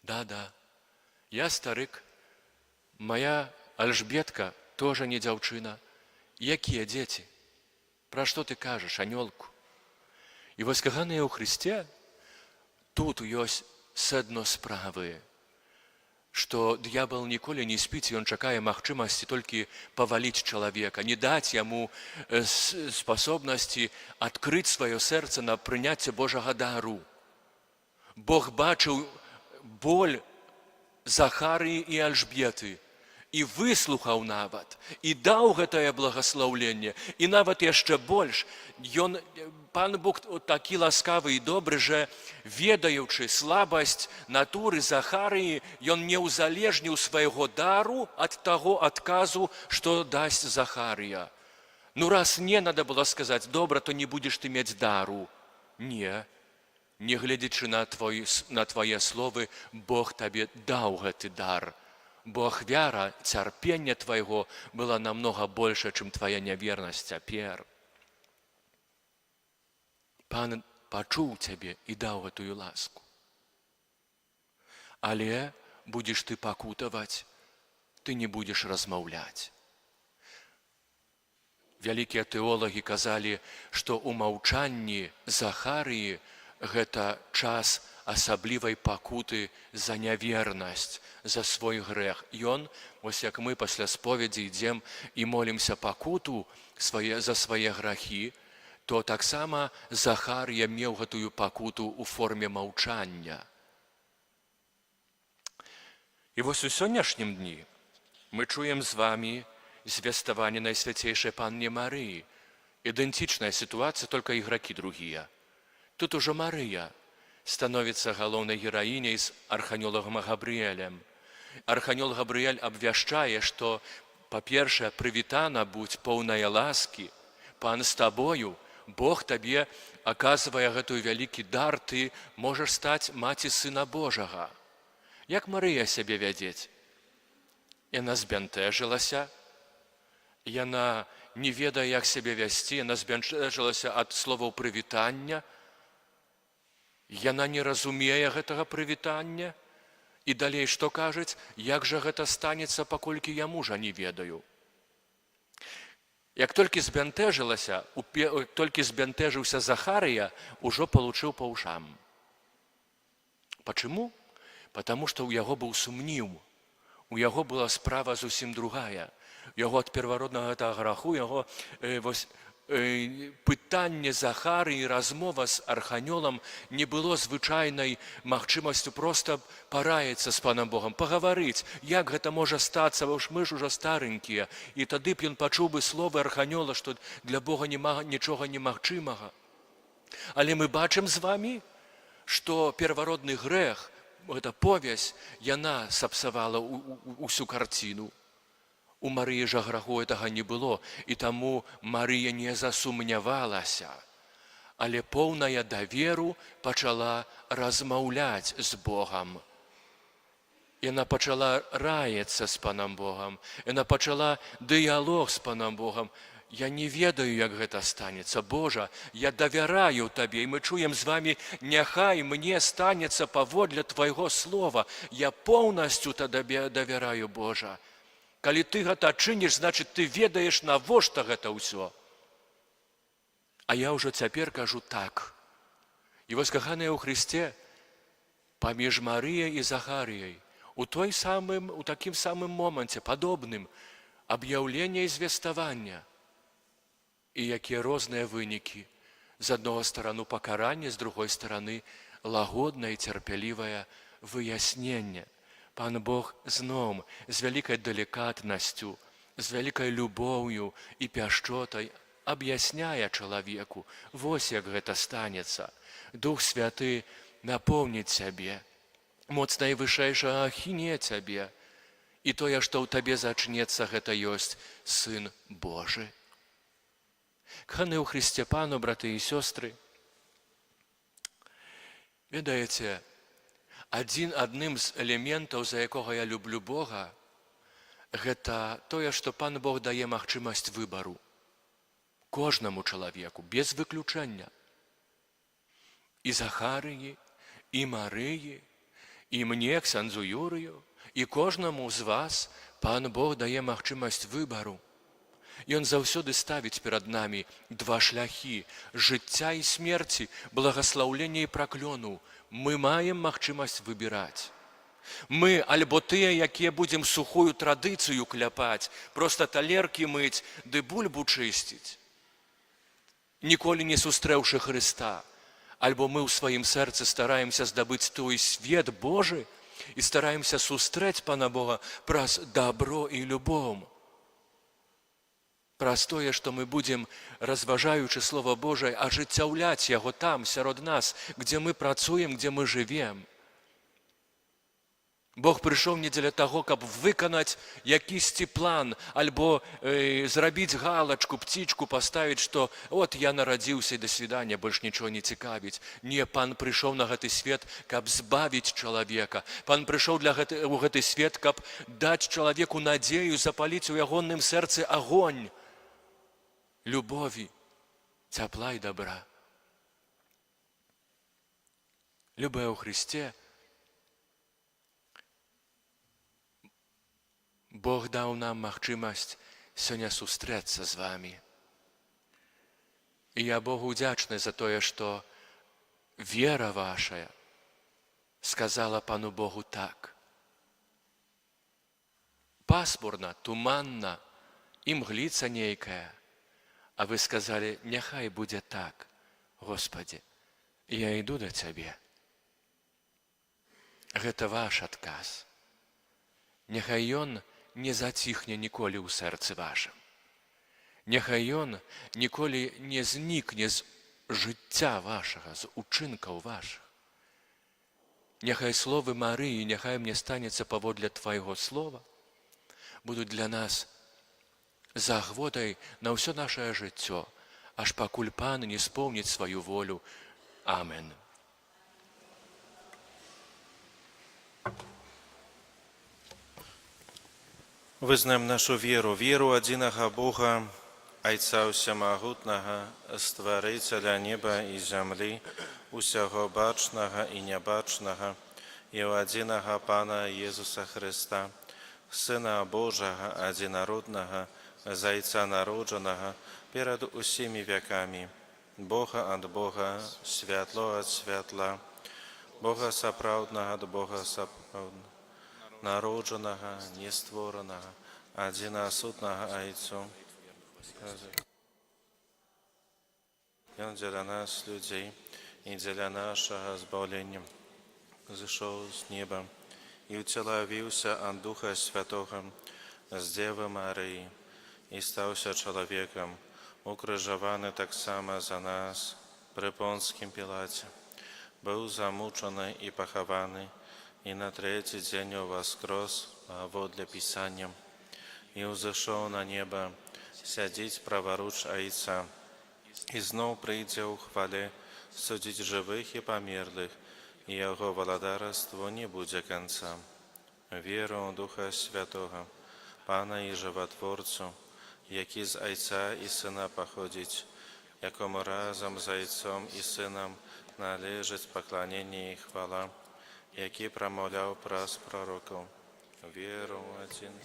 да, я старык, моя Альжбетка тоже не дзяўчына. Якія дзеці? Пра што ты кажаш, анёлку? І вось, каханыя ў Хрысце, тут ёсць сэдно справы, што д'ябал ніколі не спіць, ён чакае магчымасці толькі паваліць чалавека, не даць яму спасобнасці адкрыць сваё сэрца на прыняцце Божага дару. Бог бачыў боль Захарыі і Альжбеты і выслухаў нават, і даў гэтае благаслаўленне, і нават яшчэ больш. Пан Бог такі ласкавы і добры, że ведаючы слабасць натуры Захарыі, ён не ўзалежніў свайго дару ад таго адказу, што дасць Захарыя. Раз не надо было сказаць, добра, то не будзеш ты мець дару. Не гледзячы на твае словы, Бог табе даў гэты дар. Бо ахвяра цярпення твайго была намнога больша, чым твая нявернасць цяпер. Пан пачуў цябе і даў гэтую ласку. Але будзеш ты пакутаваць, ты не будзеш размаўляць. Вялікія тэолагі казалі, што ў маўчанні Захарыі гэта час асаблівай пакуты за нявернасць, за свой грэх. Ён, вось як мы пасля споведзі ідзем і молімся пакуту за свае грахі, то таксама Захарыя меў гэтую пакуту ў форме маўчання. І вось у сённяшнім дні мы чуем з вамі звеставанне Найсвяцейшай Панне Марыі. Ідэнтычная сітуацыя, толькі ігракі другія. Тут ужо Марыя становіцца галоўнай гераіняй з арханёлам Габрыэлем. Арханёл Габрыэль абвяшчае, што, па-першае, прывітана будзь поўная ласкі, Пан з табою, Бог табе аказвае гэтую вялікі дар, ты можаш стаць маці Сына Божага. Як Марыя сябе вядзець? Яна збянтэжылася, яна не ведае, як сябе вясці, яна збянтэжылася ад словаў прывітання, яна не разумее гэтага прывітання, і далей што кажуць, як жа гэта станецца, паколькі я мужа не ведаю. Як толькі збянтэжыўся Захарыя, ужо получыў па ушам. Пачаму? Потому што ў яго быў сумнеў, у яго была справа зусім другая. Яго ад первороднага гэтага граху, яго пытанне Захары і размова з арханёлам не было звычайнай магчымасцю проста параіцца з Панам Богам, пагаварыць, як гэта можа стацца, бо ж мы ж ужо старенькія. І тады б ён пачуў бы словы арханёла, што для Бога няма нічога немагчымага. Але мы бачым з вамі, што первородны грэх, гэта повязь, яна сапсавала ўсю карціну. У Марыі жа граху гэтага не было, і таму Марыя не засумнявалася, але поўная даверу пачала размаўляць з Богам. Яна пачала раіцца з Панам Богам, яна пачала дыялог з Панам Богам. Я не ведаю, як гэта станецца. Божа, я давяраю табе, і мы чуем з вамі, няхай мне станецца паводле твайго слова. Я поўнасцю табе давяраю, Божа. Калі ты гэта чыніш, значыць, ты ведаеш, навошта гэта ўсё. А я ўжо цяпер кажу так. І вось, каханыя ў Хрысце, паміж Марыяй і Захарыяй, у такім самым моманце, падобным, аб'яўлення і звеставання. І якія розныя вынікі. З аднаго стараны пакаранне, з другой стараны лагоднае і цярпялівае выясненне. Пан Бог зноў з вялікай далікатнасцю, з вялікай любоўю і пяшчотай аб'ясняе чалавеку, вось як гэта станецца. Дух Святы напоўніць цябе, моц найвышэйшага ахіне цябе, і тое, што ў табе зачнецца, гэта ёсць Сын Божы. Каханы ў Хрысце Пану, браты і сёстры, ведаеце, адным з элементаў, за якога я люблю Бога, гэта тое, што Пан Бог дае магчымасць выбару кожнаму чалавеку, без выключэння. І Захарыі, і Марыі, і мне, ксяндзу Юрыю, і кожнаму з вас Пан Бог дае магчымасць выбару. Ён заўсёды ставіць перад намі два шляхі – жыцця і смерці, благаслаўлення і праклёну, мы маем магчымасць выбіраць. Мы альбо тыя, якія будзем сухую традыцыю кляпаць, проста талеркі мыць ды бульбу чысціць, ніколі не сустрэўшы Хрыста, альбо мы ў сваім сэрцы стараемся здабыць той свет Божы і стараемся сустрэць Пана Бога праз дабро і любоў. Праз тое, што мы будзем, разважаючы Слова Божае, ажыццяўляць яго там, сярод нас, дзе мы працуем, дзе мы жывем. Бог прыйшоў не дзеля таго, каб выканаць якісьці план, альбо зрабіць галачку, пцічку паставіць, што от я нарадзіўся і да свідання, больш нічого не цікавіць. Не, Пан прыйшоў на гэты свет, каб збавіць чалавека. Пан прыйшоў у гэты свет, каб даць чалавеку надзею, запаліць у ягоным сэрцы агонь любові, цяпла і добра. Любая ў Хрысце, Бог даў нам магчымасць сёння сустрэцца з вамі. І я Богу удзячны за тое, што вера вашая сказала Пану Богу так. Пасмурна, туманна, імгліца нейкая, а вы сказалі, няхай будзе так, Господі, я іду да Цябе. Гэта ваш адказ. Няхай ён не заціхне ніколі ў сэрцы вашым. Няхай ён ніколі не знікне з жыцця вашага, з учынкаў вашых. Няхай словы Марыі, няхай мне станецца паводле Твайго слова, будуць для нас загводай на ўсё нашае жыццё, аж пакуль Пан не споўніць сваю волю. Амен. Вызнаем нашу веру, веру адзінага Бога, Айца ўсямагутнага, стварыцеля неба і зямлі, усяго бачнага і нябачнага, і ў адзінага Пана Езуса Хрыста, Сына Божага адзінароднага, Зайца народжанага, перад усімі вякамі, Бога ад Бога, святло ад святла, Бога сапраўднага ад Бога сапраўднага, народжанага, нестворанага, адзінасутнага Айцу. Ён дзеля нас, людзей, і дзеля нашага збаўлення зышоў з неба і ўцелавіўся ад Духа Святога з Дзевы Марыі і стаўся чалавекам, укрыжаваны таксама за нас пры Понскім Пілаце, быў замучаны і пахаваны, і на трэці дзень уваскрос паводле Пісання, і ўзышоў на неба, сядзіць праваруч Айца, і зноў прыйдзе ў хвале судзіць жывых і памерлых, і яго валадарству не будзе канца. Веру ў Духа Святога, Пана і Жыватворцу, які з Айца і Сына паходзіць, якому разам з Айцом і Сынам належыць пакланенне і хвала, які прамаўляў праз пророкаў. Веру ў адзін.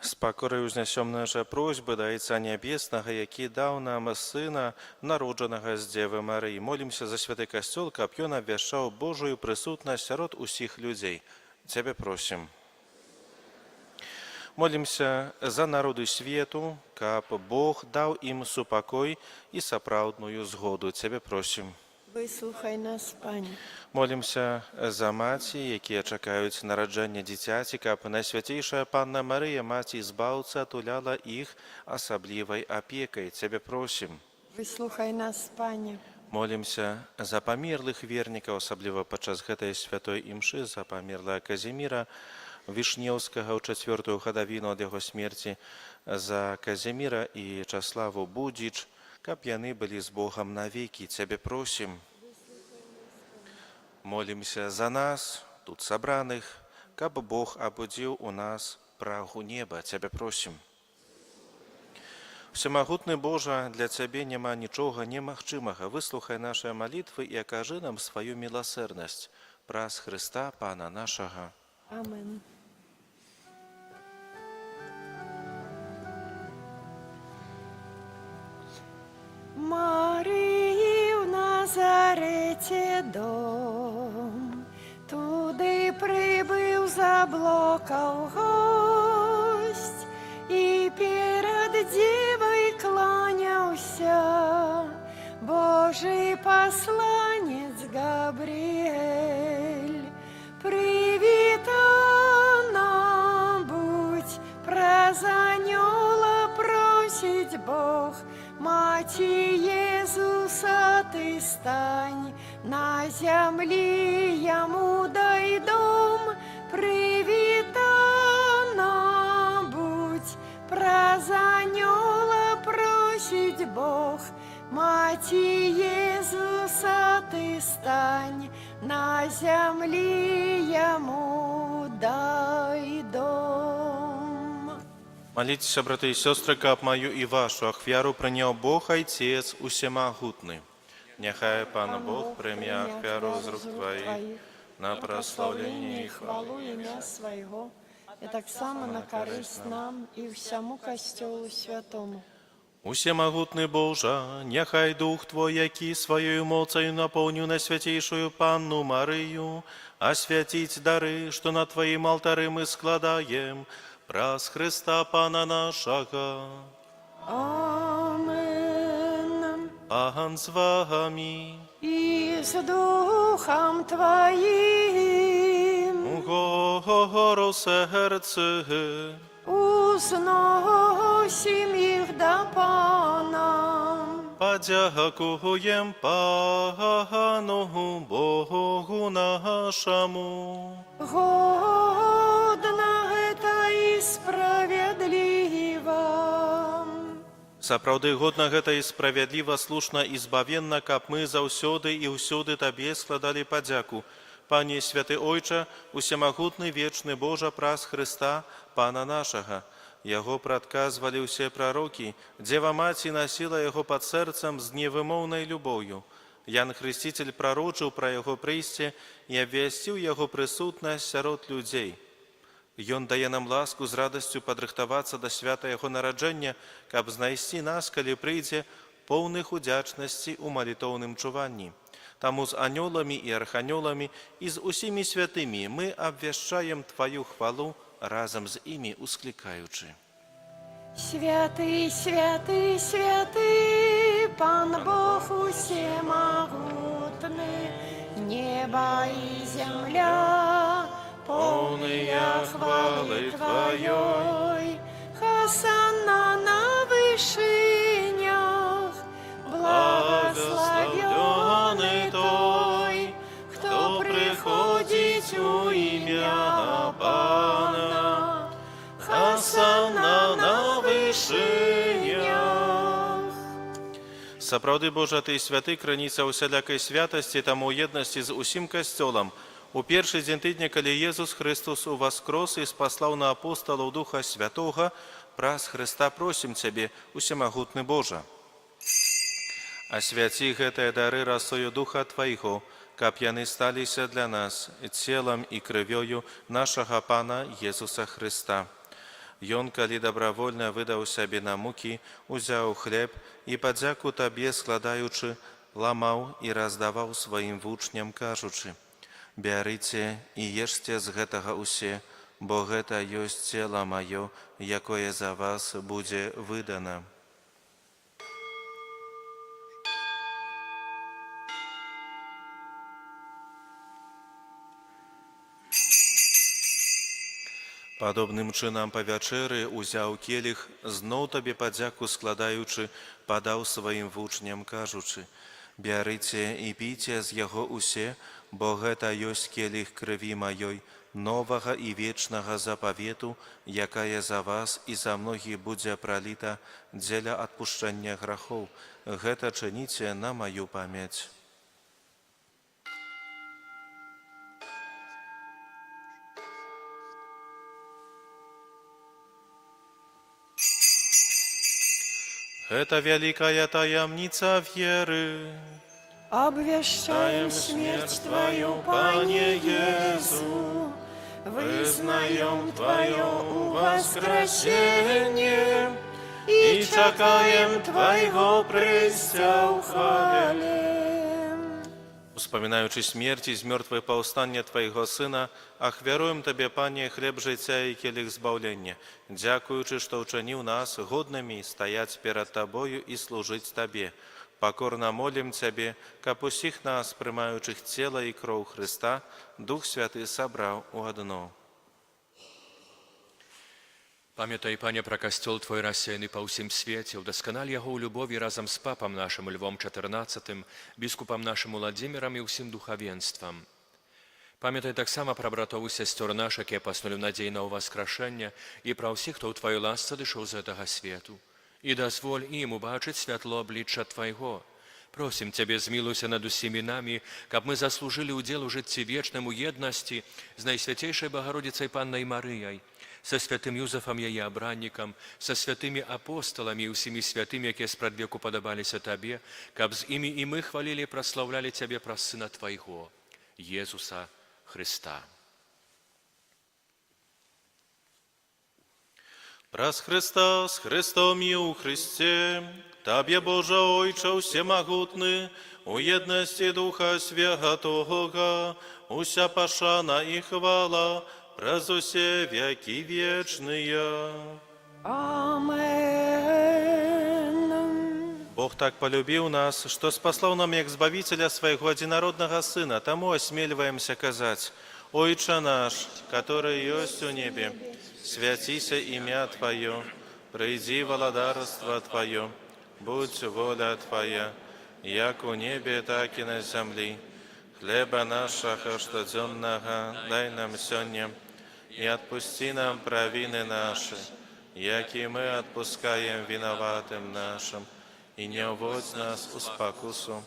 З пакорай узнясём наша просьбы да Айца Нябеснага, які даў нам Сына, народжанага з Дзевы Марыі. Молімся за святы касцёл, каб ён абвяшчаў Божую прысутнасць сярод усіх людзей. Цябе просім. Молімся за народы свету, каб Бог даў ім супакой і сапраўдную згоду. Цябе просім. Выслухай нас, Пане. Молімся за маці, якія чакаюць нараджэння дзіцяці, каб Найсвяцейшая Панна Марыя, маці збаўца, атуляла іх асаблівай апекай. Цябе просім. Выслухай нас, Пане. Молімся за памерлых вернікаў, асабліва падчас гэтай святой імшы, за памерлага Казіміра Вішнеўскага ў 4-ю гадавіну ад яго смерці, за Казіміра і Чаславу Будзіч, каб яны былі з Богам навекі. Цябе просім. Молімся за нас, тут сабраных, каб Бог абудзіў у нас прагу неба. Цябе просім. Всемагутны Божа, для Цябе няма нічога немагчымага. Выслухай нашы малітвы і акажы нам сваю міласэрнасць. праз Христа Пана нашага. Амен. Марії в Назареті дом, туди прибив, заблокав гость, і перед дівою кланявся Божий посланець Габріель. Привітана будь, праз анёла просить Бог, Маті Єзуса ти стань, на землі йому дай дом. Привітана будь, праз анёла просить Бог, Маті Єзуса ти стань, на землі йому дай дом. Молитесь, браты и сестры, каб мою и вашу ахвяру принял Бог Отец Усемогутный. Нехай Пан Бог прийме ахвяру з рук Твоїх на прославление і хвалу ім'я Своего, і так само на користь нам і всьому костьолу святому. Усемогутный Боже, нехай Дух Твой, який своєю моцею наповнив найсвятейшую Панну Марию, освятить дары, что на Твоим алтаре мы складаем, праз Христа Пана нашего. Амен. Пан з вами, І з Духом Твоїм гору серце, узносим їх до Пана. подякуєм Пану Богу нашому. Годно это і справедливо. Сапраўды годна гэта і справядліва, слушна і збавенна, каб мы заўсёды і ўсюды Табе складалі падзяку. Пане святы Ойча, усемагутны вечны Божа, праз Христа Пана нашага. Яго прадказвалі ўсе прарокі, Дзева Маці насіла яго пад сэрцам з невымоўнай любоўю. Ян Хрысціцель прарочыў пра яго прыйсце і абвясціў яго прысутнасць сярод людзей. Ён дае нам ласку з радасцю падрыхтавацца да свята яго нараджэння, каб знайсці нас, калі прыйдзе, поўных удзячнасці ў малітоўным чуванні. Таму з анёламі і арханёламі і з усімі святымі мы абвяшчаем Тваю хвалу, разам з імі усклікаючы. Святый, святый, святый, Пан Бог усемогутный, небо и земля, полные хвалы Твоей. Хосанна на вышинях, благословенный той, кто приходит у имя Пана. Хосанна на вышинях. Сапраўды, Божа, Ты святы, краніца усялякай святасці, таму ў єднасці з усім касцёлам. У першы дзень тыдня, калі Езус Христос уваскрос і спаслаў на апосталаў Духа Святога, праз Христа просім Цябе, усемагутны Божа. Асвяці гэтыя дары расою Духа Твайго, каб яны сталіся для нас целам і крывёю нашага Пана Езуса Христа. Ён, калі добравольна выдаў сябе на мукі, узяў хлеб і падзяку Табе складаючы, ламаў і раздаваў сваім вучням, кажучы: «Бярыце і ешце з гэтага усе, бо гэта ёсць цела маё, якое за вас будзе выдана». Падобным чынам па вячэры узяў келіх, зноў Табе падзяку складаючы, падаў сваім вучням, кажучы: «Бярыце і піце з яго усе, бо гэта ёсць келіх крыві маёй, новага і вечнага запавету, якая за вас і за многіх будзе праліта дзеля адпушчэння грахоў. Гэта чыніце на маю памяць». Гэта вялікая таямніца веры. Обвещаем смерть Твою, Пане Иисус, вызнаем Твое воскресение и чекаем Твоего прийстя у хвале. Успоминаючи смерть из мертвой повстання Твоего Сына, ахвяруем Тебе, Пане, хлеб життя и келих збавлення, дякуючи, что учинив нас годными стоять перед Тобою и служить Тебе. Покорно молим Тебе, как усіх нас, приймаючих тіло і кров Христа, Дух Святий собрав у одно. Памятай, Пане, про костел Твой рассеянный по всем свете, удоскональ его у любови разом с папом нашим Львом XIV, біскупом нашим Владимиром и всем духовенством. Памятай так само про братов и сестер наших, які поснули в надії на воскрешення, і про всіх, хто у Твоїй ласці дійшов з этого свету. И дозволь им убачить светло обличчя Твоего. Просим Тебе, змилуйся над усіми нами, как мы заслужили удел у житті вечному єдності з Найсвятейшей Богородицей Панной Марией, со святым Юзефом ее обранником, со святыми апостолами и всеми святыми, які спрадвеку подобалися Тебе, как с ими и мы хвалили и прославляли Тебе про Сына Твоего, Иисуса Христа. Праз Христа, с Христом и у Христе, Тебе, Боже Ойче всемогутный, у єдності Духа Святого, уся пошана и хвала, през усе веки вечные. Амен. Бог так полюбил нас, что спаслал нам як Збавителя Своего единородного Сына, тому осмеливаемся казать: «Ойче наш, который есть у небе, святися имя Твое, приди владарство Твое, будь воля Твоя, як у небе, так и на земле. Хлеба нашего штоденного дай нам сегодня, и отпусти нам провины наши, яки мы отпускаем виноватым нашим, и не уводь нас в спокусу».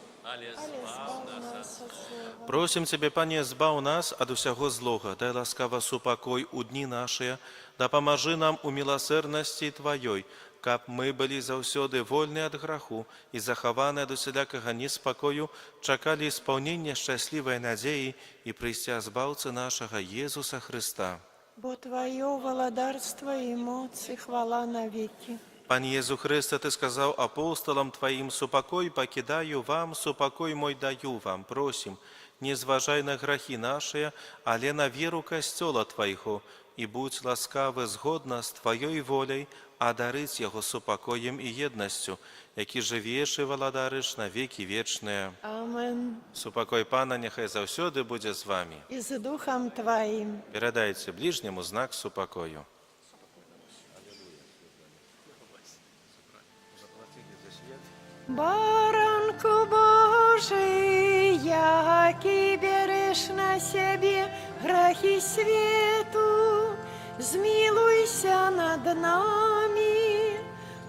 Просим Тебе, Пане, збав нас от усяго злого, дай ласкаво супокой у дни наши, да поможи нам у милосердности Твоей, как мы были завсёды вольны от греху и захованы от усялякого неспокою, чекали исполнения счастливой надеи и прийстя Збавцы нашего Иисуса Христа. Бо Твое владарство и моц и хвала навеки. Пане Иисус Христе, Ты сказал апостолам Твоим: «Супокой покидаю вам, супокой мой даю вам». Просим, не зважай на грехи наши, але на веру костела Твоего, и будь ласкавы згодно с Твоей волей одарить его супокоем и едностью, які живеш і владариш на веки вечные. Амен. Супокой Пана нехай завсёды буде з вами. И с Духом Твоим. Передайте ближнему знак супокою. Баранку Божий, який береш на себе грехи свету, змилуйся над нами.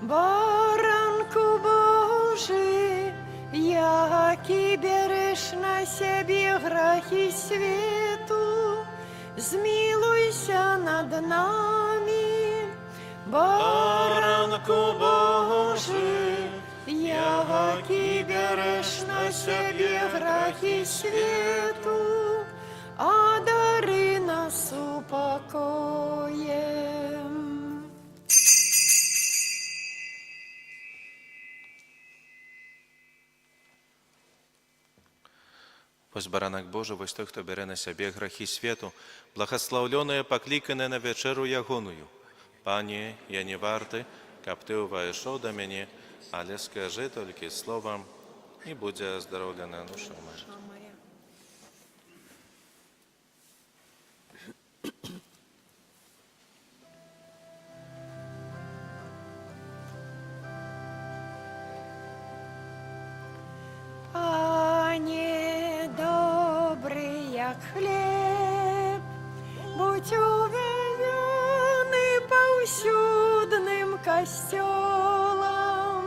Баранку Божий, який береш на себе грехи свету, змилуйся над нами. Баранку Божий, який береш на себе грехи свету, одари нас упокоем. Ось баранок Божий, ось той, хто бере на себе грехи світу, благословленное, покликане на вечеру ягоную. Пане, я не вартий, каб Ти увайшов до мене, але скажи тільки словом, і буде оздоровлена душа моя. Пане добрый, як хлеб, будь уведены повсюдным костелом,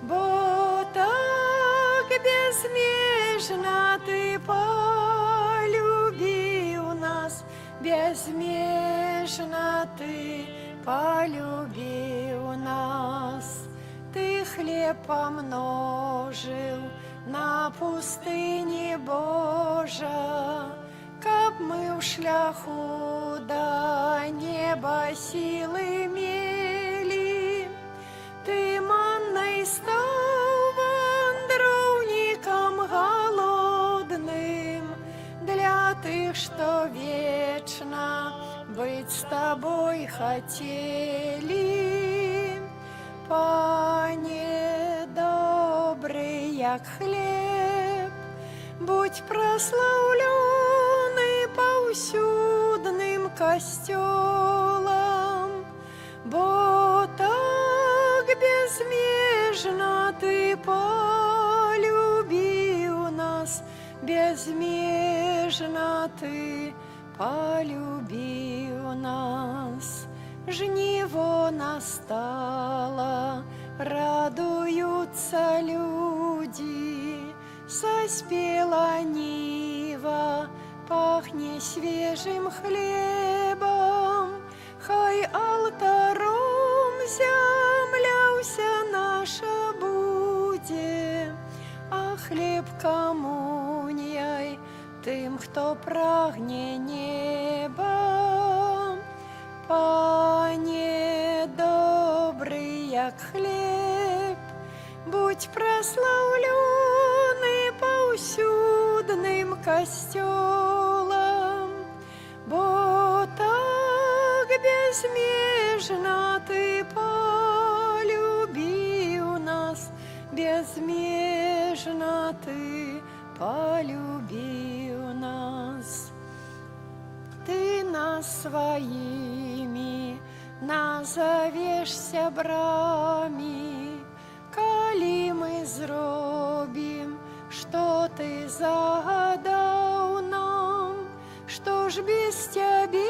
бо так безмежно Ты полюбил нас, безмежно Ты полюбил нас. Ты хлеб помножил, на пустыні Божа, каб мы ў шляху да неба сілы мелі. Ты маннай стаў вандроўнікам галодным, для тых, што вечна быць з табой хацелі. Пане добры, як хлеб, будь праслаўлёны паўсюдным касцёлам, бо так безмежна ты полюбіў нас, безмежна ты полюбіў нас. Жніво настало, радуются люди, соспела нива, пахне свежим хлебом. Хай алтаром земля вся наша буде, а хлеб комуняй тим, хто прагне неба. Пане добрый, як хлеб, будь прославлены паўсюдным касцёлам, бо так безмежна ты полюбіў нас, безмежна ты полюбіў нас. Ты нас сваімі назавеш сябрамі, калі мы зробім, што ты загадаў нам. Што ж без цябе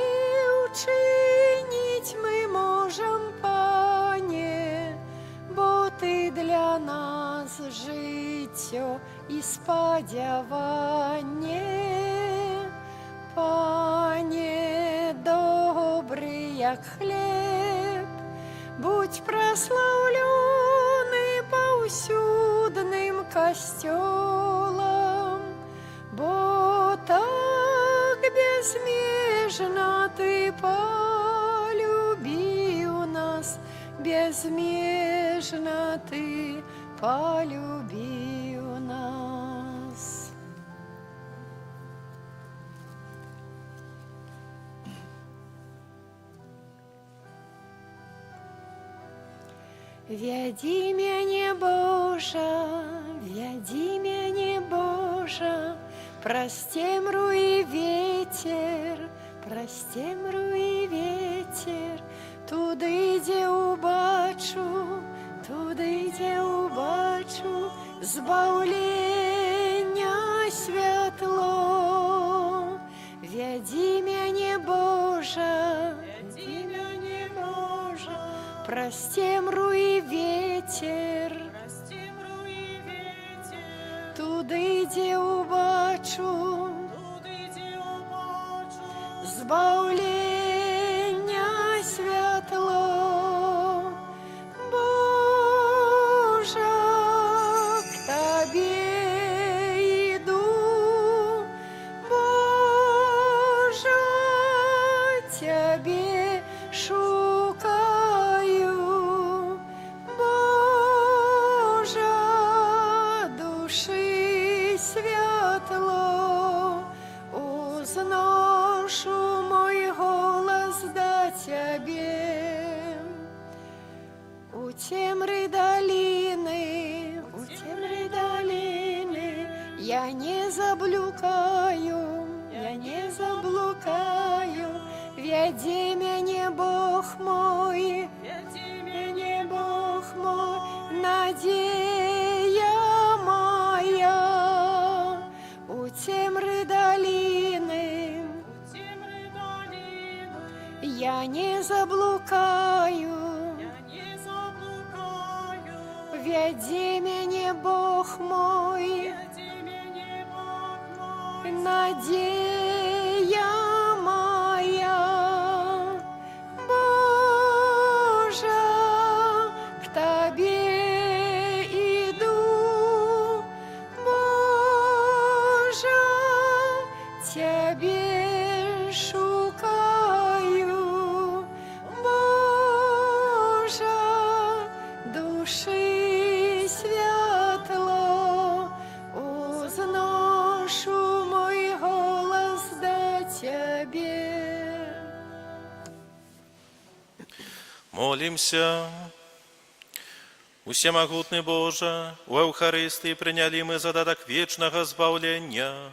учыніць мы можам, Пане, бо ты для нас жыццё і спадзяванне. Пане добрый, як хлеб, будь прославлены паўсюдным касцёлам, бо так безмежна ты полюбіў нас, безмежна ты полюбіў нас. Вядзі мяне, Божа, вядзі мяне, Божа, праз цемру і ветер, праз цемру і ветер, туды, дзе убачу, туды, дзе убачу збаўлення святло. Вядзі мяне, Божа, вядзі мяне, Божа, праз цемру і ветер, туды, дзе убачу збаўлення святло. Божа, к табе іду, Божа, цябе шукаю, Божа, души святло, узношу мой голос до Тебе. У темры долины, у темры долины я не заблукаю, я не заблукаю. Веди меня, Бог мой, веди меня, Бог мой, надея моя. У темры долины я не заблукаю, веди меня, Бог мой, надея моя. Боже, к Тебе иду, душі світло, узношу мой голос до Тебе. Молимся. Усемогутный Боже, у Евхаристии приняли мы задаток вечного збавлення.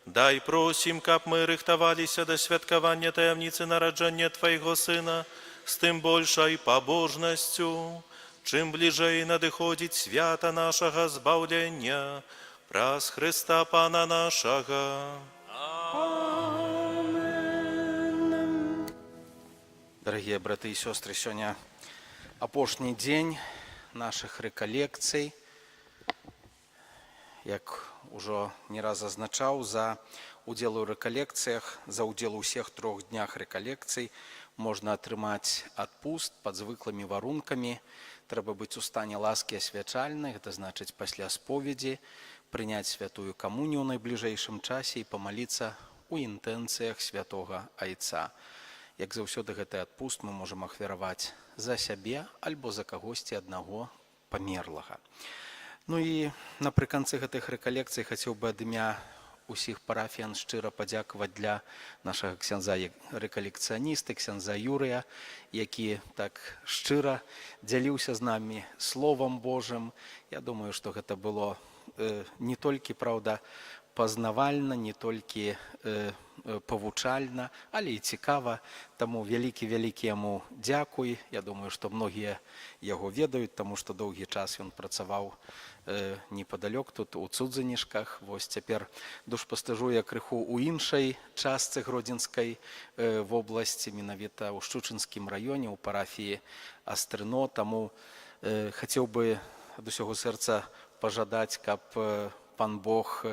Дай просим, каб мы рыхтовалися до святкування таємниці народження Твоего Сына с тым большей побожностью, чим ближей надыходить свята нашего збавлення, праз Христа Пана нашего. Дорогие браты и сестры, сегодня апошний день наших рэкалекцый. Як уже не раз зазначаў, за удзел у рэкалекцыях, за удзел у ўсіх 3 днях рэкалекцый можна атрымаць адпуст пад звыклымі варункамі. Трэба быць у стане ласкі асвячальнай, гэта значыць пасля споведзі, прыняць святую камунію ў найбліжэйшым часе і памаліцца ў інтэнцыях святога Айца. Як заўсёды гэты адпуст мы можам ахвяраваць за сябе альбо за кагосьці аднаго памерлага. Ну і напрыканцы гэтых рэкалекцый хацеў бы ад імя усіх парафіян шчыра падзякаваць для нашага ксяндза рэкалекцыяністы, ксяндза Юрыя, які так шчыра дзяліўся з намі Словам Божым. Я думаю, што гэта было не толькі, праўда, пазнавальна, не толькі павучальна, але і цікава. Таму вялікі яму дзякуй. Я думаю, што многія яго ведаюць, таму што доўгі час ён працаваў непадалёк тут у Цудзенішках. Вось цяпер душпастыжуе крыху ў іншай частцы Гродзенскай вобласці, менавіта ў Шчучынскім раёне, у парафіі Астрыно. Таму хацеў бы ад усяго сэрца пажадаць, каб пан Бог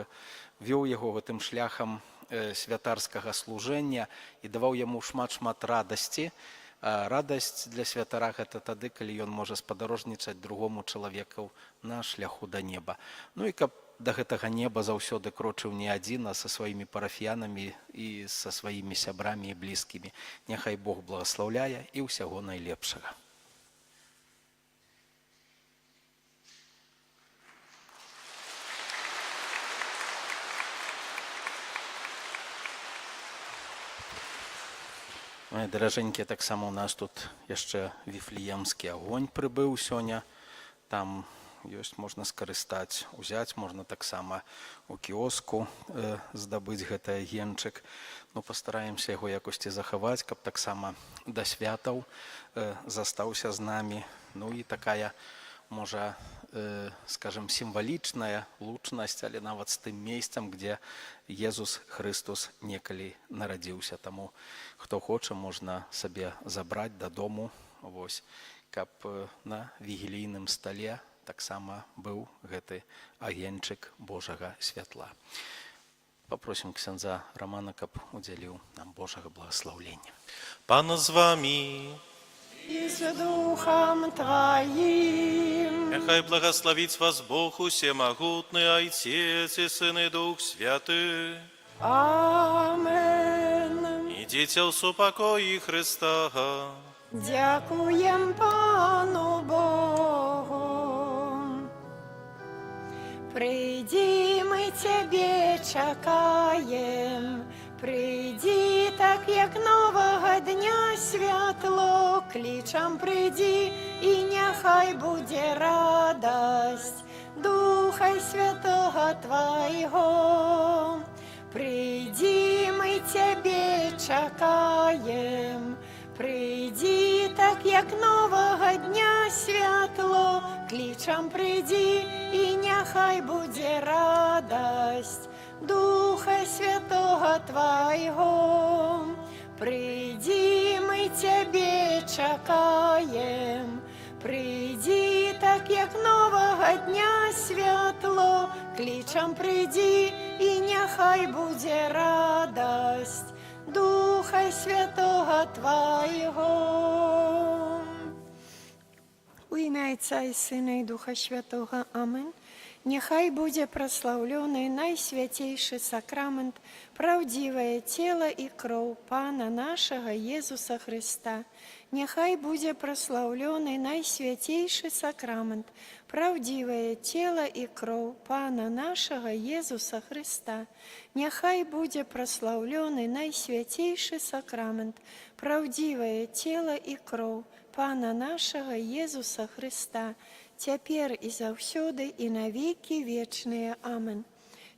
вёў яго гэтым шляхам святарскага служэння і даваў яму шмат радасці. Радасць для святара гэта тады, калі ён можа спадарожнічаць другому чалавеку на шляху да неба. Ну і каб да гэтага неба заўсёды крочыў не адзін, а са сваімі парафіянамі і са сваімі сябрамі і блізкімі. Няхай Бог благаслаўляе і ўсяго найлепшага. Даражэнькія, таксама у нас тут яшчэ віфлеемскі агонь прыбыў сёння. Там ёсць, можна скарыстаць, узяць, можна таксама у кіоску здабыць гэты агеньчык. Ну, пастараемся яго якосці захаваць, каб таксама да святаў застаўся з намі. Ну і такая, можа, скажем, сімвалічная лучнасць, але нават з тым месцам, дзе Езус Христос некалі нарадзіўся. Таму, хто хоча, можна сабе забраць дадому, вось, каб на вігілійным стале таксама быў гэты агеньчык Божага святла. Попросім ксяндза Романа, каб удзяліў нам Божага благаслаўлення. Пан з вами. И с Духом Твоим. Нехай благословить вас Бог усемогутный, Отец и Сын и Дух Святый. Амен. Идите в супокои Христа. Дякуем Пану Богу. Приди, мы Тебе чекаем. Приди, так як нового дня святло, кличам приди, і нехай буде радость Духа Святого Твоего. Приди, мы Тебе чекаем. Приди, так як нового дня святло, кличам приди, і нехай буде радость Духа Святого Твоего. Приди, мы Тебе чекаем. Приди, так як нового дня святло, кличам приди, і нехай буде радость Духа Святого Твоего. У ім'я Отця і Сина і Духа Святого. Амінь. Няхай будзе праслаўлёны найсвяцейшы сакрамент, праўдзівае цела і кроў Пана нашага Езуса Хрыста. Няхай будзе праслаўлёны найсвяцейшы сакрамент, праўдзівае цела і кроў Пана нашага Езуса Хрыста. Няхай будзе праслаўлёны найсвяцейшы сакрамент, праўдзівае цела і кроў Пана нашага Езуса Хрыста, цяпер і заўсёды і навекі вечныя. Амен.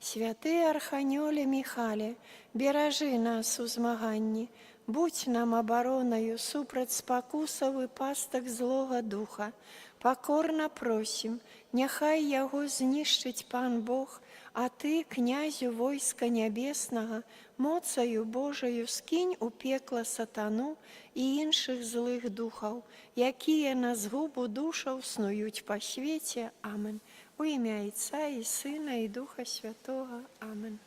Святы Арханёле Міхале, беражы нас у змаганні, будь нам абаронаю супраць спакусаў і пастак злога духа. Пакорна просім, няхай яго знішчыць Пан Бог, а ты, князю войска нябеснага, моцаю Божаю скінь у пекла сатану і іншых злых духаў, якія на згубу душаў снуюць па свеце. Амен. У імя Отца і Сына і Духа Святого. Амен.